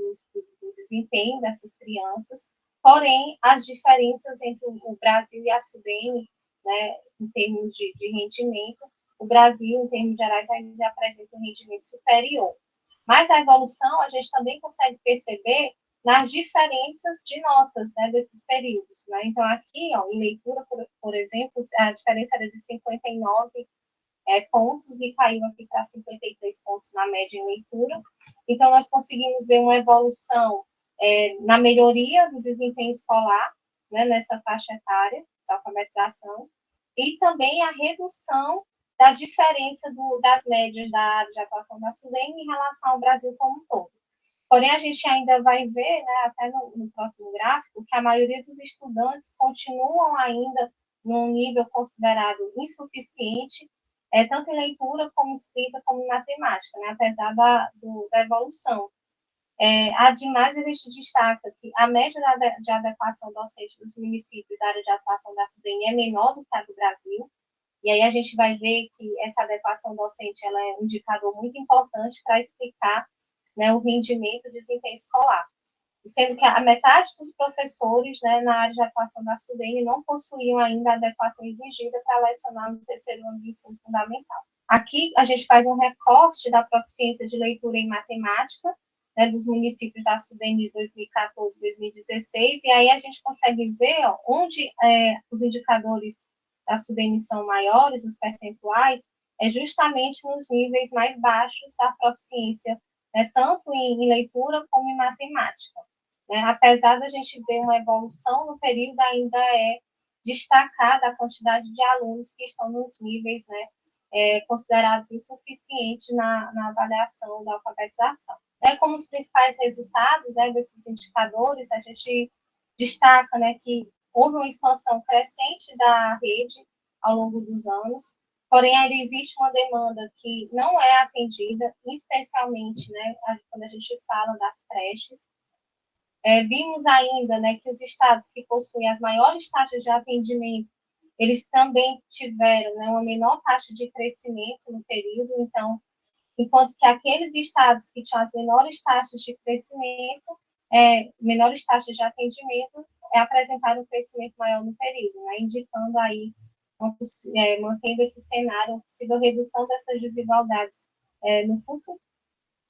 desempenho dessas crianças. Porém, as diferenças entre o Brasil e a SUDENE, né, em termos de rendimento, o Brasil, em termos gerais, ainda apresenta um rendimento superior. Mas a evolução a gente também consegue perceber nas diferenças de notas, né, desses períodos. Né? Então, aqui, ó, em leitura, por exemplo, a diferença era de 59 pontos e caiu aqui para 53 pontos na média em leitura. Então, nós conseguimos ver uma evolução na melhoria do desempenho escolar, né, nessa faixa etária da alfabetização, e também a redução da diferença das médias da área de atuação da SUDENE em relação ao Brasil como um todo. Porém, a gente ainda vai ver, né, até no próximo gráfico, que a maioria dos estudantes continuam ainda num nível considerado insuficiente, tanto em leitura, como escrita, como em matemática, né, apesar da evolução. Ademais, a gente destaca que a média de adequação docente dos municípios da área de atuação da SUDENE é menor do que a do Brasil, e aí a gente vai ver que essa adequação docente ela é um indicador muito importante para explicar, né, o rendimento e o desempenho escolar. sendo que a metade dos professores, né, na área de atuação da SUDENE não possuíam ainda a adequação exigida para lecionar no terceiro ano de ensino fundamental. Aqui a gente faz um recorte da proficiência de leitura em matemática, né, dos municípios da SUDENE de 2014 e 2016, e aí a gente consegue ver onde os indicadores da SUDENE são maiores, os percentuais, é justamente nos níveis mais baixos da proficiência, né, tanto em leitura como em matemática. Né? Apesar da gente ver uma evolução no período, ainda é destacada a quantidade de alunos que estão nos níveis, né, considerados insuficientes na avaliação da alfabetização. Como os principais resultados, né, desses indicadores, a gente destaca, né, que houve uma expansão crescente da rede ao longo dos anos, porém ainda existe uma demanda que não é atendida, especialmente, né, quando a gente fala das creches. Vimos ainda, né, que os estados que possuem as maiores taxas de atendimento, eles também tiveram, né, uma menor taxa de crescimento no período, então, enquanto que aqueles estados que tinham as menores taxas de crescimento, menores taxas de atendimento, apresentaram um crescimento maior no período, né, indicando aí, mantendo esse cenário, uma possível redução dessas desigualdades no futuro.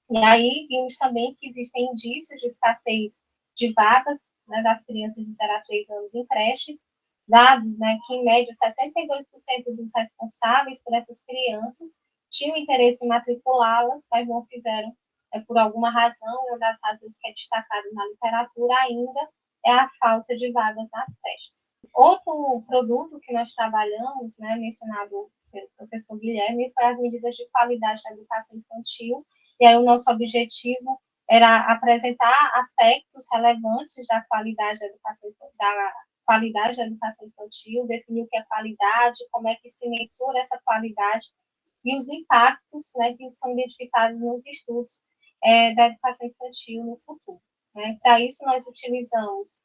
E aí vimos também que existem indícios de escassez de vagas, né, das crianças de 0 a 3 anos em creches, dados, né, que em média 62% dos responsáveis por essas crianças tinham interesse em matriculá-las, mas não fizeram por alguma razão, e uma das razões que é destacada na literatura ainda é a falta de vagas nas creches. Outro produto que nós trabalhamos, né, mencionado pelo professor Guilherme, foi as medidas de qualidade da educação infantil, e aí o nosso objetivo era apresentar aspectos relevantes da qualidade da educação infantil, definir o que é qualidade, como é que se mensura essa qualidade e os impactos, né, que são identificados nos estudos da educação infantil no futuro. Né? Para isso, nós utilizamos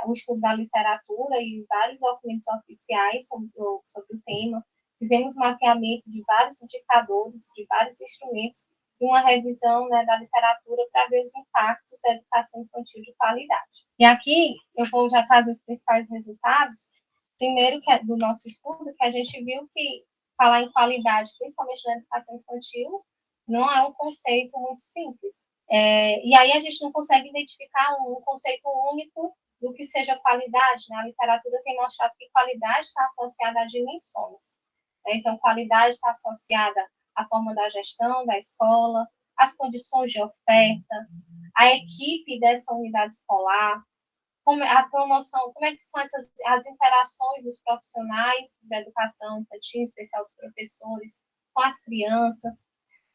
o estudo da literatura e vários documentos oficiais sobre o tema, fizemos mapeamento de vários indicadores, de vários instrumentos, e uma revisão, né, da literatura para ver os impactos da educação infantil de qualidade. E aqui eu vou já trazer os principais resultados. Primeiro, do nosso estudo, que a gente viu que falar em qualidade, principalmente na educação infantil, não é um conceito muito simples. E aí a gente não consegue identificar um conceito único do que seja qualidade. Né? A literatura tem mostrado que qualidade está associada a dimensões. Né? Então, qualidade está associada à forma da gestão da escola, as condições de oferta, a equipe dessa unidade escolar, a promoção, como é que são as interações dos profissionais da educação infantil, em especial dos professores, com as crianças.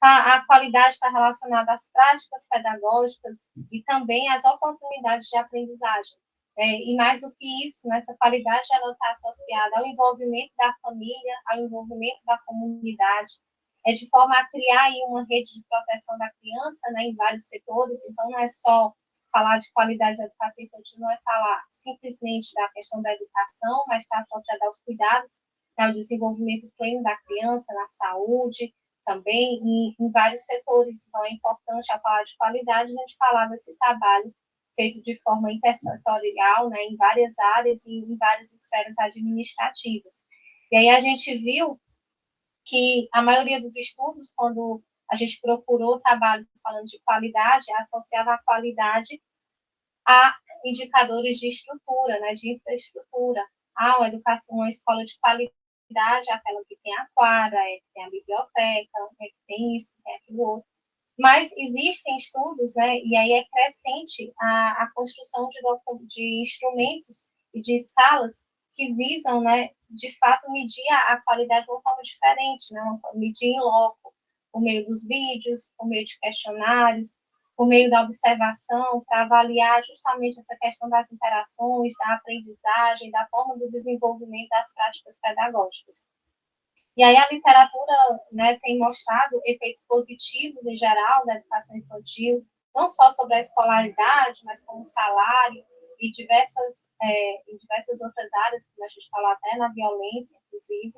A qualidade está relacionada às práticas pedagógicas e também às oportunidades de aprendizagem. E mais do que isso, essa qualidade ela está associada ao envolvimento da família, ao envolvimento da comunidade, de forma a criar aí uma rede de proteção da criança, né, em vários setores. Então, não é só falar de qualidade da educação infantil, não é falar simplesmente da questão da educação, mas está associada aos cuidados, ao desenvolvimento pleno da criança, na saúde, também em vários setores. Então, é importante, ao falar de qualidade, a gente falar desse trabalho feito de forma intersetorial, né, em várias áreas e em várias esferas administrativas. E aí a gente viu que a maioria dos estudos, quando a gente procurou trabalhos falando de qualidade, associava a qualidade a indicadores de estrutura, né, de infraestrutura. Uma educação, uma escola de qualidade, aquela que tem a quadra, que tem a biblioteca, que tem isso, que tem aquilo outro. Mas existem estudos, né, e aí é crescente a construção de instrumentos e de escalas que visam, né, de fato, medir a qualidade de uma forma diferente, né, medir em loco, por meio dos vídeos, por meio de questionários, por meio da observação, para avaliar justamente essa questão das interações, da aprendizagem, da forma do desenvolvimento das práticas pedagógicas. E aí a literatura, né, tem mostrado efeitos positivos em geral da educação infantil, não só sobre a escolaridade, mas como salário e diversas outras áreas, como a gente falou até na violência, inclusive.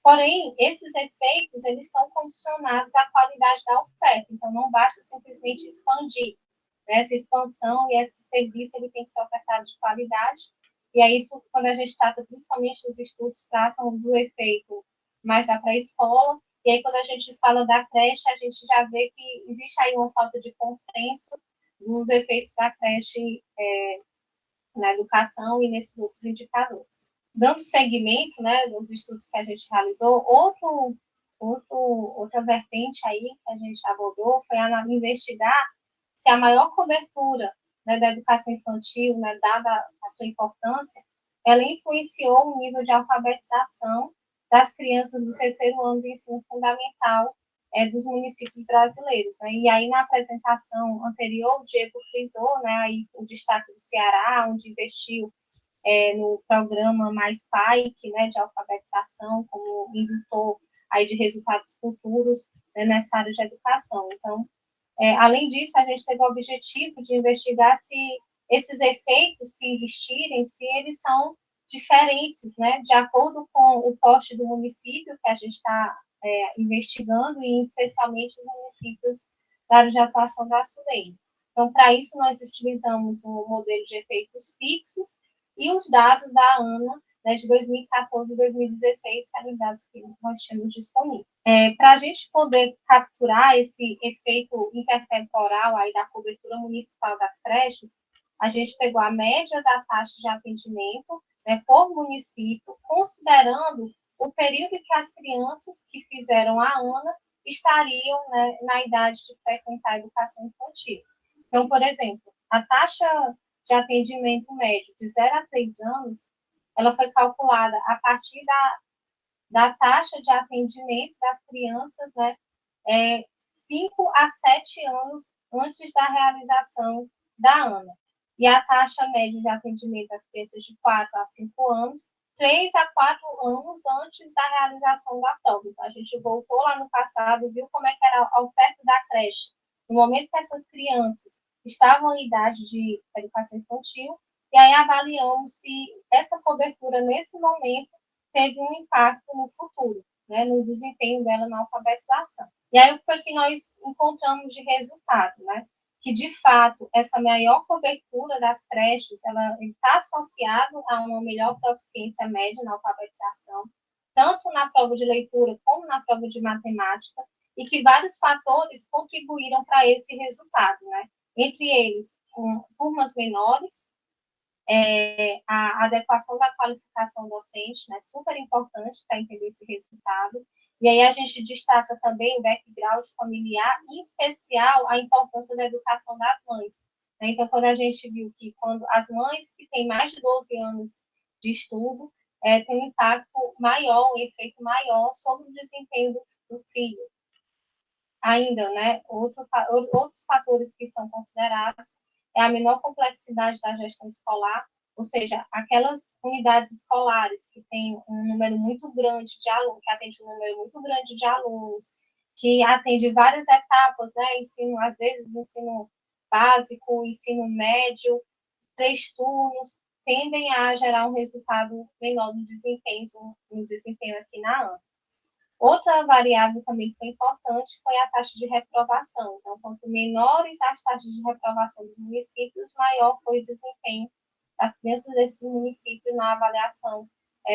Porém, esses efeitos, eles estão condicionados à qualidade da oferta, então não basta simplesmente expandir, né, essa expansão, e esse serviço ele tem que ser ofertado de qualidade. E é isso, quando a gente trata, principalmente os estudos, tratam do efeito mais da pré-escola. E aí, quando a gente fala da creche, a gente já vê que existe aí uma falta de consenso dos efeitos da creche na educação e nesses outros indicadores. Dando seguimento, né, dos estudos que a gente realizou, outra vertente aí que a gente abordou foi investigar se a maior cobertura, né, da educação infantil, né, dada a sua importância, ela influenciou o nível de alfabetização das crianças do terceiro ano do ensino fundamental dos municípios brasileiros, né? E aí, na apresentação anterior, o Diego frisou, né, aí o destaque do Ceará, onde investiu no programa Mais PAIC, né, de alfabetização, como indutor aí de resultados futuros, né, nessa área de educação. Então, além disso, a gente teve o objetivo de investigar se esses efeitos, se existirem, se eles são diferentes, né, de acordo com o porte do município que a gente está investigando, e especialmente os municípios da área de atuação da SUDENE. Então, para isso, nós utilizamos um modelo de efeitos fixos e os dados da ANA, né, de 2014 e 2016, que eram dados que nós tínhamos disponíveis. Para a gente poder capturar esse efeito intertemporal aí da cobertura municipal das creches, a gente pegou a média da taxa de atendimento, né, por município, considerando o período em que as crianças que fizeram a ANA estariam, né, na idade de frequentar a educação infantil. Então, por exemplo, a taxa de atendimento médio de 0 a 3 anos, ela foi calculada a partir da taxa de atendimento das crianças, né, 5 a 7 anos antes da realização da ANA. E a taxa média de atendimento das crianças de 4 a 5 anos, 3 a 4 anos antes da realização da prova. Então, a gente voltou lá no passado, viu como é que era a oferta da creche. No momento que essas crianças estavam em idade de educação infantil, e aí avaliamos se essa cobertura, nesse momento, teve um impacto no futuro, né, no desempenho dela na alfabetização. E aí, o que foi que nós encontramos de resultado, né? Que, de fato, essa maior cobertura das creches, ela está associada a uma melhor proficiência média na alfabetização, tanto na prova de leitura como na prova de matemática, e que vários fatores contribuíram para esse resultado, né? Entre eles, turmas menores, a adequação da qualificação docente, né, super importante para entender esse resultado. E aí a gente destaca também o background familiar, em especial a importância da educação das mães. Né? Então, quando a gente viu que quando as mães que têm mais de 12 anos de estudo, tem um impacto maior, um efeito maior sobre o desempenho do filho. Ainda, né, outros fatores que são considerados é a menor complexidade da gestão escolar, ou seja, aquelas unidades escolares que têm um número muito grande de alunos, que atende um número muito grande de alunos, que atende várias etapas, né, ensino, às vezes, ensino básico, ensino médio, 3 turnos, tendem a gerar um resultado menor no desempenho aqui na ANA. Outra variável também que foi importante foi a taxa de reprovação. Então, quanto menores as taxas de reprovação dos municípios, maior foi o desempenho das crianças desses municípios na avaliação,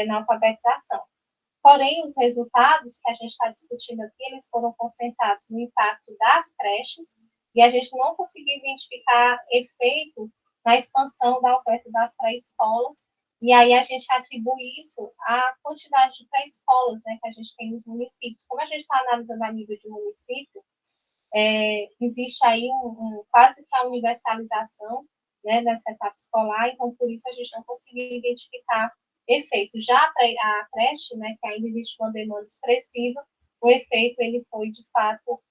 na alfabetização. Porém, os resultados que a gente está discutindo aqui, eles foram concentrados no impacto das creches, e a gente não conseguiu identificar efeito na expansão da oferta das pré-escolas, e aí a gente atribui isso à quantidade de pré-escolas, né, que a gente tem nos municípios. Como a gente está analisando a nível de município, existe aí quase que a universalização, né, dessa etapa escolar, então por isso a gente não conseguiu identificar efeito. Já a creche, né, que ainda existe uma demanda expressiva, o efeito ele foi de fato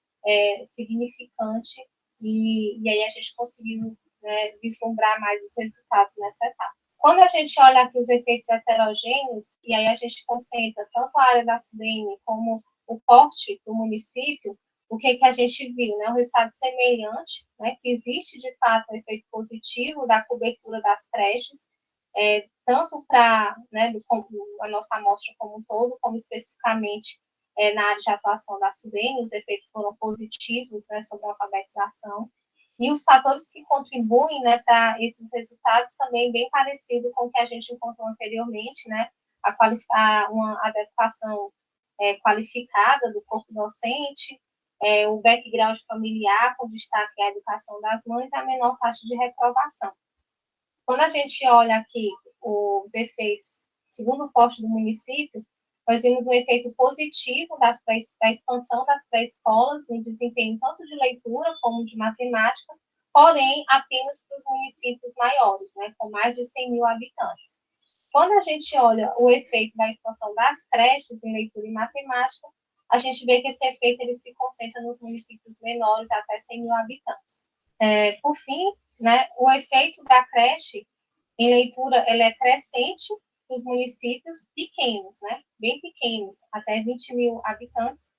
significante, e aí a gente conseguiu, né, vislumbrar mais os resultados nessa etapa. Quando a gente olha aqui os efeitos heterogêneos, e aí a gente concentra tanto a área da SUDENE como o porte do município, o que a gente viu, né? Um resultado semelhante, né? Que existe, de fato, um efeito positivo da cobertura das creches, tanto para, né, a nossa amostra como um todo, como especificamente na área de atuação da SUDENE, os efeitos foram positivos, né, sobre a alfabetização. E os fatores que contribuem, né, para esses resultados também bem parecido com o que a gente encontrou anteriormente, né, uma adequação qualificada do corpo docente, o background familiar, com destaque à educação das mães, e a menor taxa de reprovação. Quando a gente olha aqui os efeitos, segundo o poste do município, nós vimos um efeito positivo da expansão das pré-escolas no desempenho tanto de leitura como de matemática, porém apenas para os municípios maiores, né, com mais de 100 mil habitantes. Quando a gente olha o efeito da expansão das creches em leitura e matemática, a gente vê que esse efeito ele se concentra nos municípios menores, até 100 mil habitantes. Por fim, né, o efeito da creche em leitura ele é crescente para os municípios pequenos, né, bem pequenos, até 20 mil habitantes,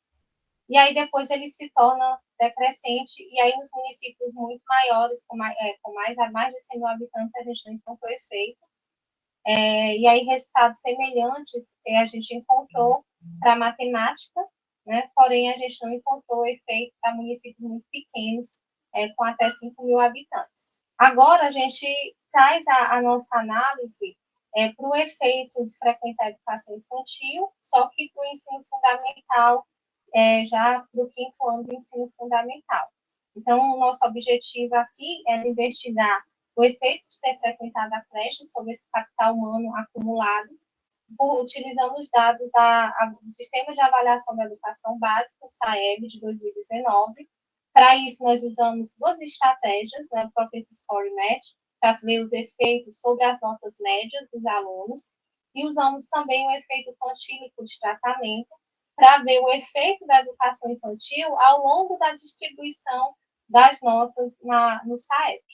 e aí depois ele se torna decrescente, e aí nos municípios muito maiores, com mais de 100 mil habitantes, a gente não encontrou efeito. E aí resultados semelhantes a gente encontrou para matemática, né, porém a gente não encontrou efeito para municípios muito pequenos, com até 5 mil habitantes. Agora a gente traz a nossa análise para o efeito de frequentar a educação infantil, só que para o ensino fundamental, já para o 5º ano do ensino fundamental. Então, o nosso objetivo aqui é investigar o efeito de ter frequentado a creche sobre esse capital humano acumulado, utilizando os dados do Sistema de Avaliação da Educação Básica, o SAEB, de 2019. Para isso, nós usamos 2 estratégias, né, o Propensity Score Match, para ver os efeitos sobre as notas médias dos alunos, e usamos também o efeito quantílico de tratamento, para ver o efeito da educação infantil ao longo da distribuição das notas no SAEB.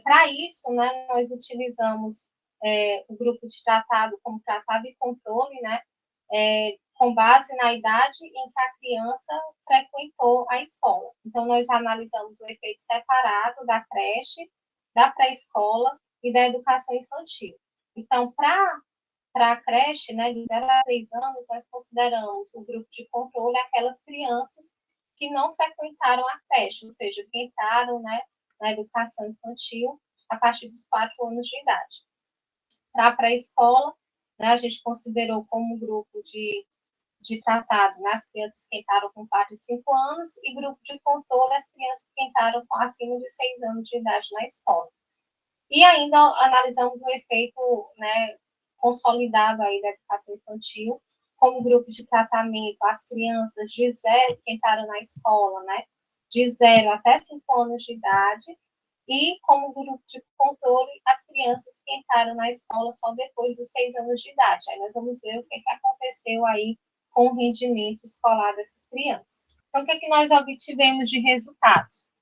Para isso, né, nós utilizamos o grupo de tratado como tratado e controle, né, com base na idade em que a criança frequentou a escola. Então, nós analisamos o efeito separado da creche, da pré-escola e da educação infantil. Então, para a creche, né, de 0 a 3 anos, nós consideramos o grupo de controle aquelas crianças que não frequentaram a creche, ou seja, que entraram, né, na educação infantil a partir dos 4 anos de idade. Para a pré-escola, né, a gente considerou como grupo de tratado, né, as crianças que entraram com 4 e 5 anos, e grupo de controle, as crianças que entraram com acima de 6 anos de idade na escola. E ainda analisamos o efeito, né, consolidado aí da educação infantil, como grupo de tratamento, as crianças de 0 que entraram na escola, né, de 0 até 5 anos de idade, e como grupo de controle, as crianças que entraram na escola só depois dos 6 anos de idade. Aí nós vamos ver o que aconteceu aí com o rendimento escolar dessas crianças. Então, o que nós obtivemos de resultados?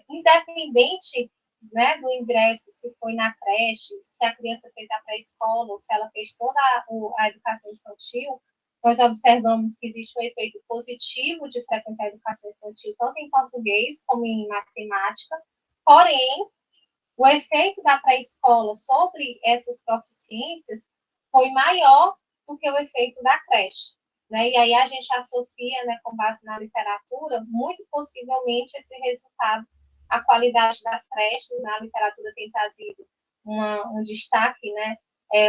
Independente, né, do ingresso, se foi na creche, se a criança fez a pré-escola ou se ela fez toda a educação infantil, nós observamos que existe um efeito positivo de frequentar a educação infantil, tanto em português como em matemática, porém, o efeito da pré-escola sobre essas proficiências foi maior do que o efeito da creche, né? E aí a gente associa, né, com base na literatura, muito possivelmente esse resultado à qualidade das creches. Na literatura tem trazido um destaque, né,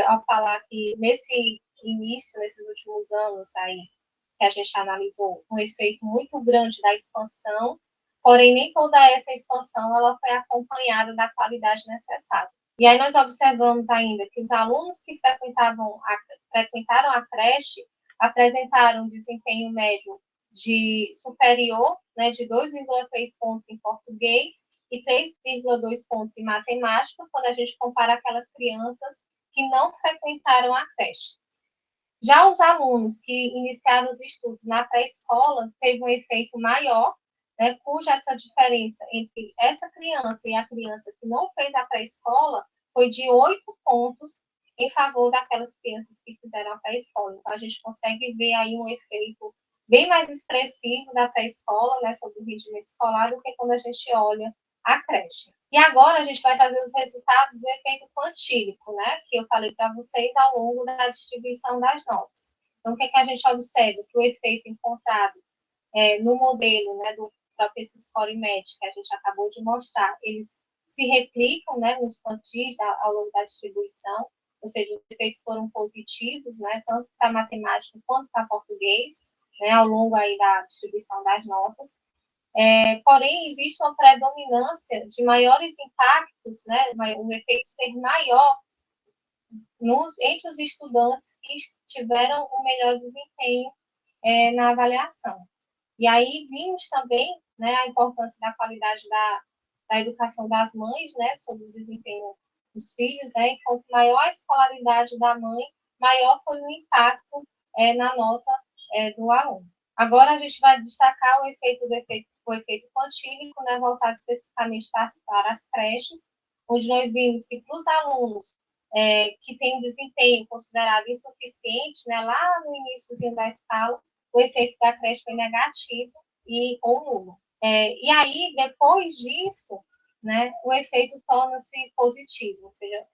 ao falar que nesse início, nesses últimos anos aí, que a gente analisou, um efeito muito grande da expansão, porém nem toda essa expansão ela foi acompanhada da qualidade necessária. E aí nós observamos ainda que os alunos que frequentaram a creche apresentaram um desempenho médio superior, né, de 2,3 pontos em português e 3,2 pontos em matemática, quando a gente compara aquelas crianças que não frequentaram a creche. Já os alunos que iniciaram os estudos na pré-escola teve um efeito maior, né, cuja essa diferença entre essa criança e a criança que não fez a pré-escola foi de 8 pontos em favor daquelas crianças que fizeram a pré-escola. Então, a gente consegue ver aí um efeito bem mais expressivo da pré-escola, né, sobre o rendimento escolar, do que quando a gente olha a creche. E agora a gente vai fazer os resultados do efeito quantílico, né, que eu falei para vocês ao longo da distribuição das notas. Então, o que a gente observa? Que o efeito encontrado no modelo, né, do próprio esse score médio que a gente acabou de mostrar, eles se replicam, né, nos quantis ao longo da distribuição, ou seja, os efeitos foram positivos, né, tanto para matemática quanto para português, né, ao longo aí da distribuição das notas. Porém, existe uma predominância de maiores impactos, né, um efeito ser maior entre os estudantes que tiveram o melhor desempenho na avaliação. E aí vimos também, né, a importância da qualidade da educação das mães, né, sobre o desempenho dos filhos, né, e quanto maior a escolaridade da mãe, maior foi o impacto na nota do aluno. Agora a gente vai destacar o efeito quantílico, né, voltado especificamente para as creches, onde nós vimos que para os alunos que têm um desempenho considerado insuficiente, né, lá no iníciozinho da escala, o efeito da creche foi negativo ou nulo. E aí, depois disso, né, o efeito torna-se positivo, ou seja,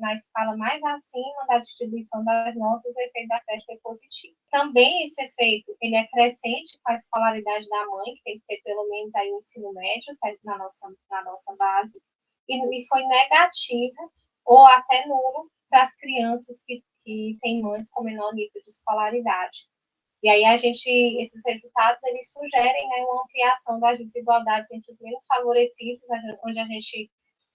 na escala mais acima da distribuição das notas, o efeito da creche foi positivo. Também esse efeito, ele é crescente com a escolaridade da mãe, que tem que ter pelo menos aí o ensino médio, na nossa base, e foi negativo ou até nulo para as crianças que têm mães com menor nível de escolaridade. E aí esses resultados, eles sugerem, né, uma ampliação das desigualdades entre os menos favorecidos, onde a gente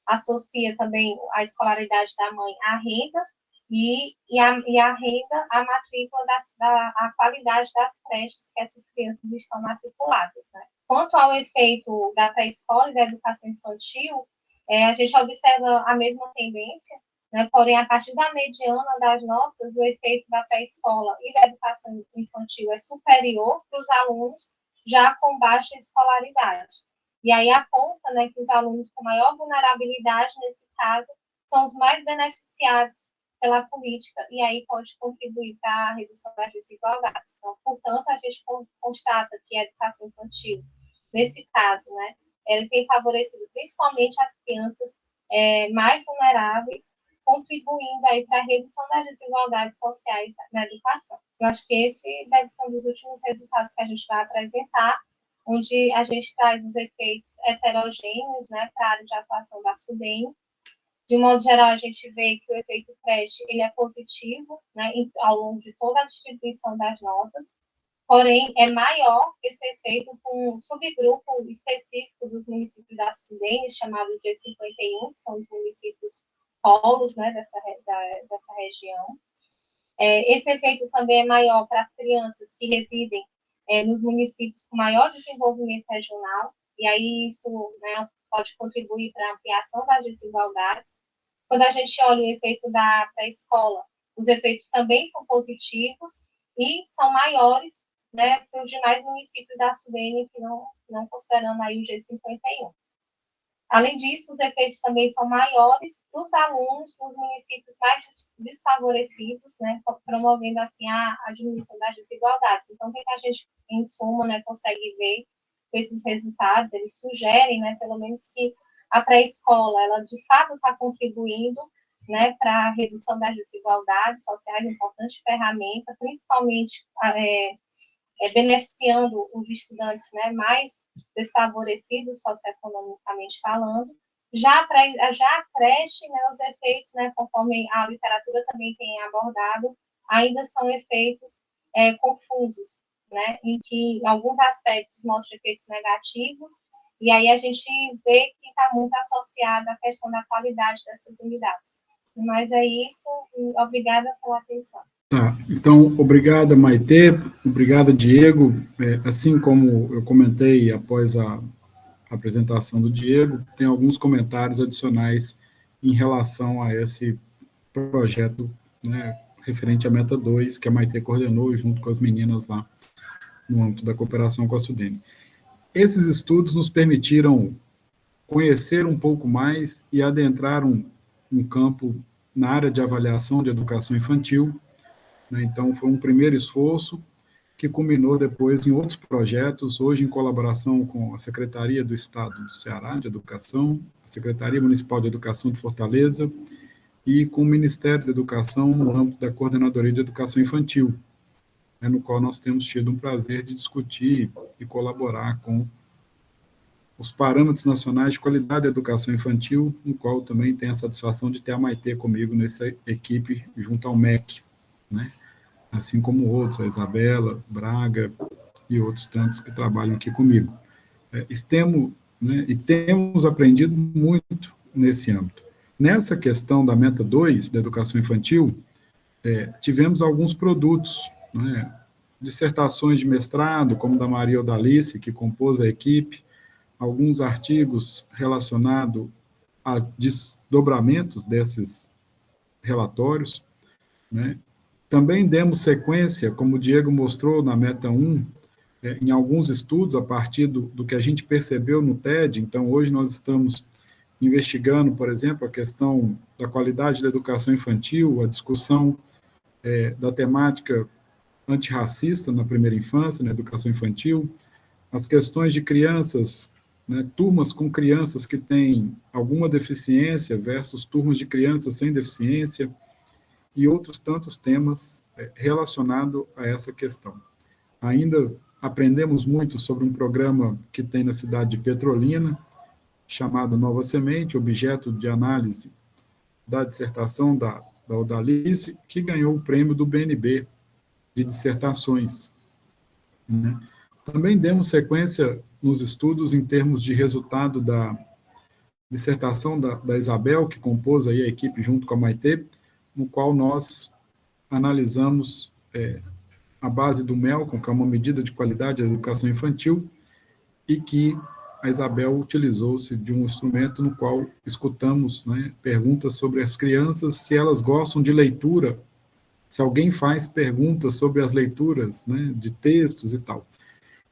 associa também a escolaridade da mãe à renda e a renda à matrícula, à qualidade das creches que essas crianças estão matriculadas, né? Quanto ao efeito da pré-escola e da educação infantil, a gente observa a mesma tendência, né? Porém, a partir da mediana das notas, o efeito da pré-escola e da educação infantil é superior para os alunos já com baixa escolaridade. E aí aponta, né, que os alunos com maior vulnerabilidade, nesse caso, são os mais beneficiados pela política, e aí pode contribuir para a redução das desigualdades. Então, portanto, a gente constata que a educação infantil, nesse caso, né, ele tem favorecido principalmente as crianças mais vulneráveis, contribuindo aí para a redução das desigualdades sociais na educação. Eu acho que esse deve ser um dos últimos resultados que a gente vai apresentar, onde a gente traz os efeitos heterogêneos, né, para a área de atuação da SUDENE. De modo geral, a gente vê que o efeito creche, ele é positivo, né, ao longo de toda a distribuição das notas, porém, é maior esse efeito com um subgrupo específico dos municípios da SUDENE, chamado G51, que são os municípios polos, né, dessa região. Esse efeito também é maior para as crianças que residem nos municípios com maior desenvolvimento regional, e aí isso, né, pode contribuir para a ampliação das desigualdades. Quando a gente olha o efeito da escola, os efeitos também são positivos e são maiores, né, para os demais municípios da SUDENE, que não considerando aí o G51. Além disso, os efeitos também são maiores para os alunos nos municípios mais desfavorecidos, né, promovendo, assim, a diminuição das desigualdades. Então, o que a gente, em suma, né, consegue ver com esses resultados? Eles sugerem, né, pelo menos que a pré-escola, ela, de fato, está contribuindo, né, para a redução das desigualdades sociais, importante ferramenta, principalmente beneficiando os estudantes, né, mais desfavorecidos socioeconomicamente falando. Já a creche, né, os efeitos, né, conforme a literatura também tem abordado, ainda são efeitos confusos, né, em que alguns aspectos mostram efeitos negativos, e aí a gente vê que está muito associado à questão da qualidade dessas unidades. Mas é isso, e obrigada pela atenção. Tá, então, obrigada, Maitê, obrigada, Diego. Assim como eu comentei após a apresentação do Diego, tem alguns comentários adicionais em relação a esse projeto, né, referente à Meta 2, que a Maitê coordenou junto com as meninas lá no âmbito da cooperação com a SUDENE. Esses estudos nos permitiram conhecer um pouco mais e adentrar um campo na área de avaliação de educação infantil, né? Então, foi um primeiro esforço que culminou depois em outros projetos, hoje em colaboração com a Secretaria do Estado do Ceará de Educação, a Secretaria Municipal de Educação de Fortaleza e com o Ministério da Educação no âmbito da Coordenadoria de Educação Infantil, no qual nós temos tido um prazer de discutir e colaborar com os parâmetros nacionais de qualidade da educação infantil, no qual também tenho a satisfação de ter a Maitê comigo nessa equipe junto ao MEC, né? Assim como outros, a Isabela, Braga e outros tantos que trabalham aqui comigo. Temos aprendido muito nesse âmbito. Nessa questão da meta 2, da educação infantil, tivemos alguns produtos, né, dissertações de mestrado, como da Maria Odalice, que compôs a equipe, alguns artigos relacionados a desdobramentos desses relatórios, né. Também demos sequência, como o Diego mostrou na meta 1, em alguns estudos, a partir do que a gente percebeu no TED. Então, hoje nós estamos investigando, por exemplo, a questão da qualidade da educação infantil, a discussão da temática antirracista na primeira infância, na educação infantil, as questões de crianças, né, turmas com crianças que têm alguma deficiência versus turmas de crianças sem deficiência, e outros tantos temas relacionados a essa questão. Ainda aprendemos muito sobre um programa que tem na cidade de Petrolina, chamado Nova Semente, objeto de análise da dissertação da Odalice, que ganhou o prêmio do BNB de dissertações, né? Também demos sequência nos estudos em termos de resultado da dissertação da Isabel, que compôs aí a equipe junto com a Maitê, no qual nós analisamos a base do MELCOM, que é uma medida de qualidade da educação infantil, e que a Isabel utilizou-se de um instrumento no qual escutamos, né, perguntas sobre as crianças, se elas gostam de leitura, se alguém faz perguntas sobre as leituras, né, de textos e tal.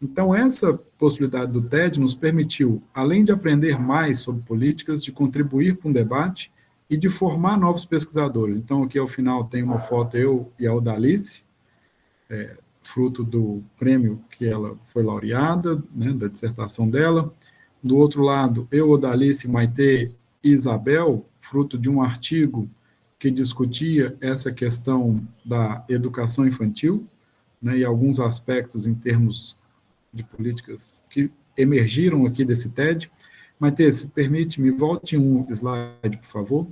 Então, essa possibilidade do TED nos permitiu, além de aprender mais sobre políticas, de contribuir para um debate e de formar novos pesquisadores. Então, aqui ao final tem uma foto, eu e a Odalice, fruto do prêmio que ela foi laureada, né, da dissertação dela. Do outro lado, eu, Odalice, Maitê e Isabel, fruto de um artigo que discutia essa questão da educação infantil, né, e alguns aspectos em termos de políticas que emergiram aqui desse TED. Maitê, se permite, me volte um slide, por favor.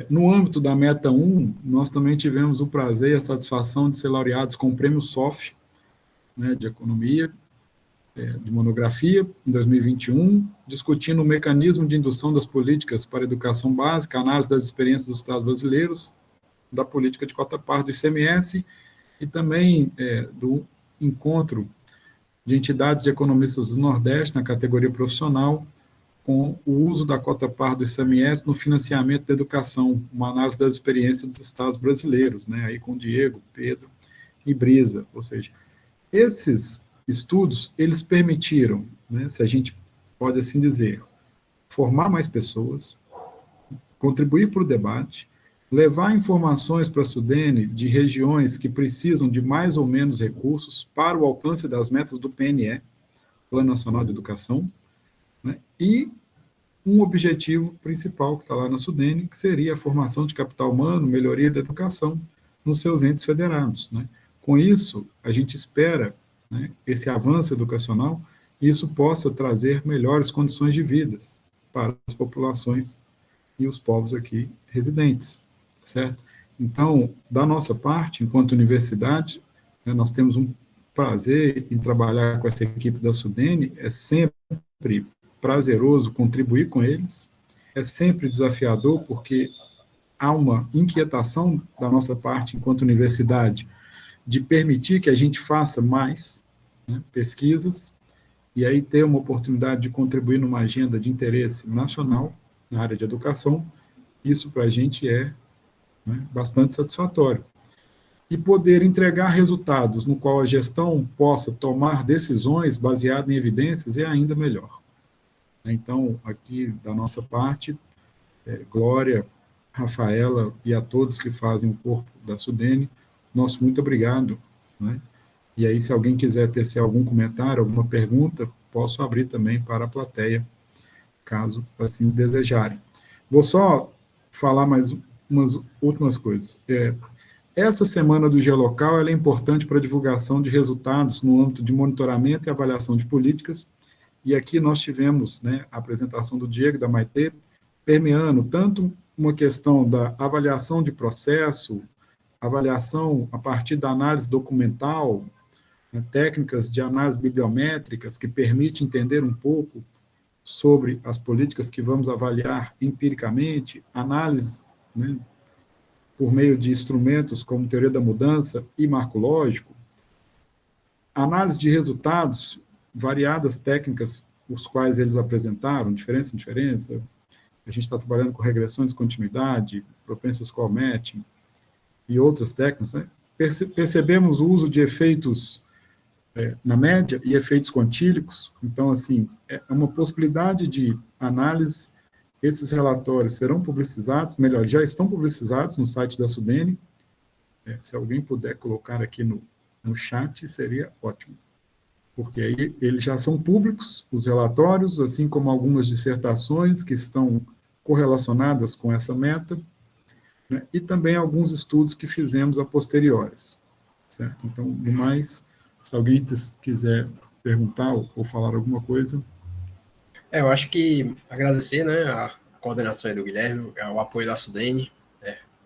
No âmbito da meta 1, nós também tivemos o prazer e a satisfação de ser laureados com o prêmio SOF, né, de economia, de monografia, em 2021, discutindo o mecanismo de indução das políticas para a educação básica, análise das experiências dos Estados brasileiros, da política de cota parte do ICMS, e também do encontro de entidades de economistas do Nordeste, na categoria profissional, com o uso da cota par do ICMS no financiamento da educação, uma análise das experiências dos estados brasileiros, né, aí com Diego, Pedro e Brisa. Ou seja, esses estudos, eles permitiram, né, se a gente pode assim dizer, formar mais pessoas, contribuir para o debate, levar informações para a SUDENE de regiões que precisam de mais ou menos recursos para o alcance das metas do PNE, Plano Nacional de Educação, né, e um objetivo principal que está lá na SUDENE, que seria a formação de capital humano, melhoria da educação nos seus entes federados, né. Com isso, a gente espera, né, esse avanço educacional, e isso possa trazer melhores condições de vida para as populações e os povos aqui residentes, certo? Então, da nossa parte, enquanto universidade, né, nós temos um prazer em trabalhar com essa equipe da SUDENE, é sempre prazeroso contribuir com eles, é sempre desafiador, porque há uma inquietação da nossa parte, enquanto universidade, de permitir que a gente faça mais, né, pesquisas, e aí ter uma oportunidade de contribuir numa agenda de interesse nacional na área de educação. Isso para a gente é, né, bastante satisfatório. E poder entregar resultados no qual a gestão possa tomar decisões baseadas em evidências é ainda melhor. Então, aqui da nossa parte, Glória, Rafaela e a todos que fazem o corpo da SUDENE, nosso muito obrigado, né? E aí, se alguém quiser tecer algum comentário, alguma pergunta, posso abrir também para a plateia, caso assim desejarem. Vou só falar mais umas últimas coisas. Essa semana do Geolocal ela é importante para a divulgação de resultados no âmbito de monitoramento e avaliação de políticas, e aqui nós tivemos, né, a apresentação do Diego e da Maitê, permeando tanto uma questão da avaliação de processo, avaliação a partir da análise documental, né, técnicas de análise bibliométricas que permitem entender um pouco sobre as políticas que vamos avaliar empiricamente, análise, né, por meio de instrumentos como teoria da mudança e marco lógico, análise de resultados, variadas técnicas os quais eles apresentaram, diferença em diferença, a gente está trabalhando com regressões de continuidade, propensa score matching e outras técnicas, né? Percebemos o uso de efeitos na média e efeitos quantílicos, então, assim, é uma possibilidade de análise. Esses relatórios serão publicizados, melhor, já estão publicizados no site da Sudene, se alguém puder colocar aqui no chat, seria ótimo, porque aí eles já são públicos, os relatórios, assim como algumas dissertações que estão correlacionadas com essa meta, né, e também alguns estudos que fizemos a posteriores, certo? Então, no mais, se alguém quiser perguntar ou falar alguma coisa. Eu acho que agradecer, né, a coordenação aí do Guilherme, o apoio da Sudene,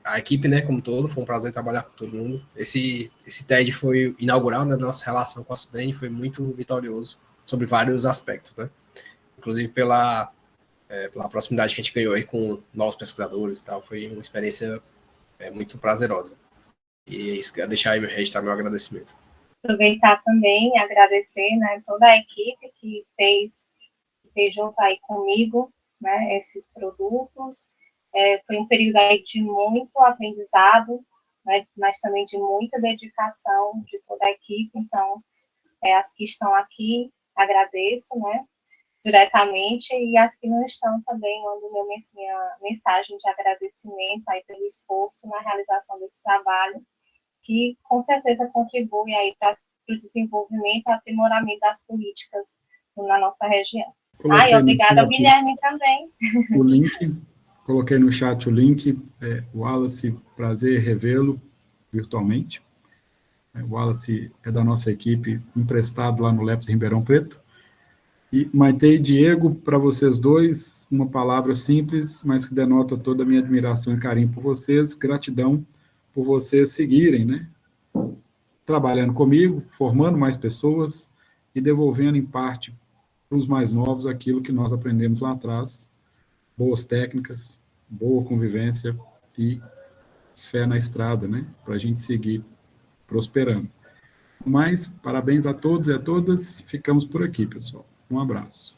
a equipe, né, como todo, foi um prazer trabalhar com todo mundo. Esse TED foi inaugural, né, da nossa relação com a Sudene, foi muito vitorioso sobre vários aspectos, né, inclusive pela proximidade que a gente ganhou aí com novos pesquisadores e tal, foi uma experiência muito prazerosa. E é isso, deixar aí registrar meu agradecimento. Aproveitar também e agradecer, né, toda a equipe que fez junto aí comigo, né, esses produtos. Foi um período aí de muito aprendizado, né, mas também de muita dedicação de toda a equipe. Então, as que estão aqui, agradeço, né, diretamente, e as que não estão também, mando minha mensagem de agradecimento aí pelo esforço na realização desse trabalho, que com certeza contribui aí para o desenvolvimento e aprimoramento das políticas na nossa região. E obrigada ao Guilherme também. O link, coloquei no chat o link, Wallace, prazer revê-lo virtualmente. O Wallace é da nossa equipe, emprestado lá no LEPS Ribeirão Preto. E Maitê e Diego, para vocês dois, uma palavra simples, mas que denota toda a minha admiração e carinho por vocês, gratidão por vocês seguirem, né, trabalhando comigo, formando mais pessoas e devolvendo em parte para os mais novos aquilo que nós aprendemos lá atrás, boas técnicas, boa convivência e fé na estrada, né, para a gente seguir prosperando. Mas, parabéns a todos e a todas, ficamos por aqui, pessoal. Um abraço.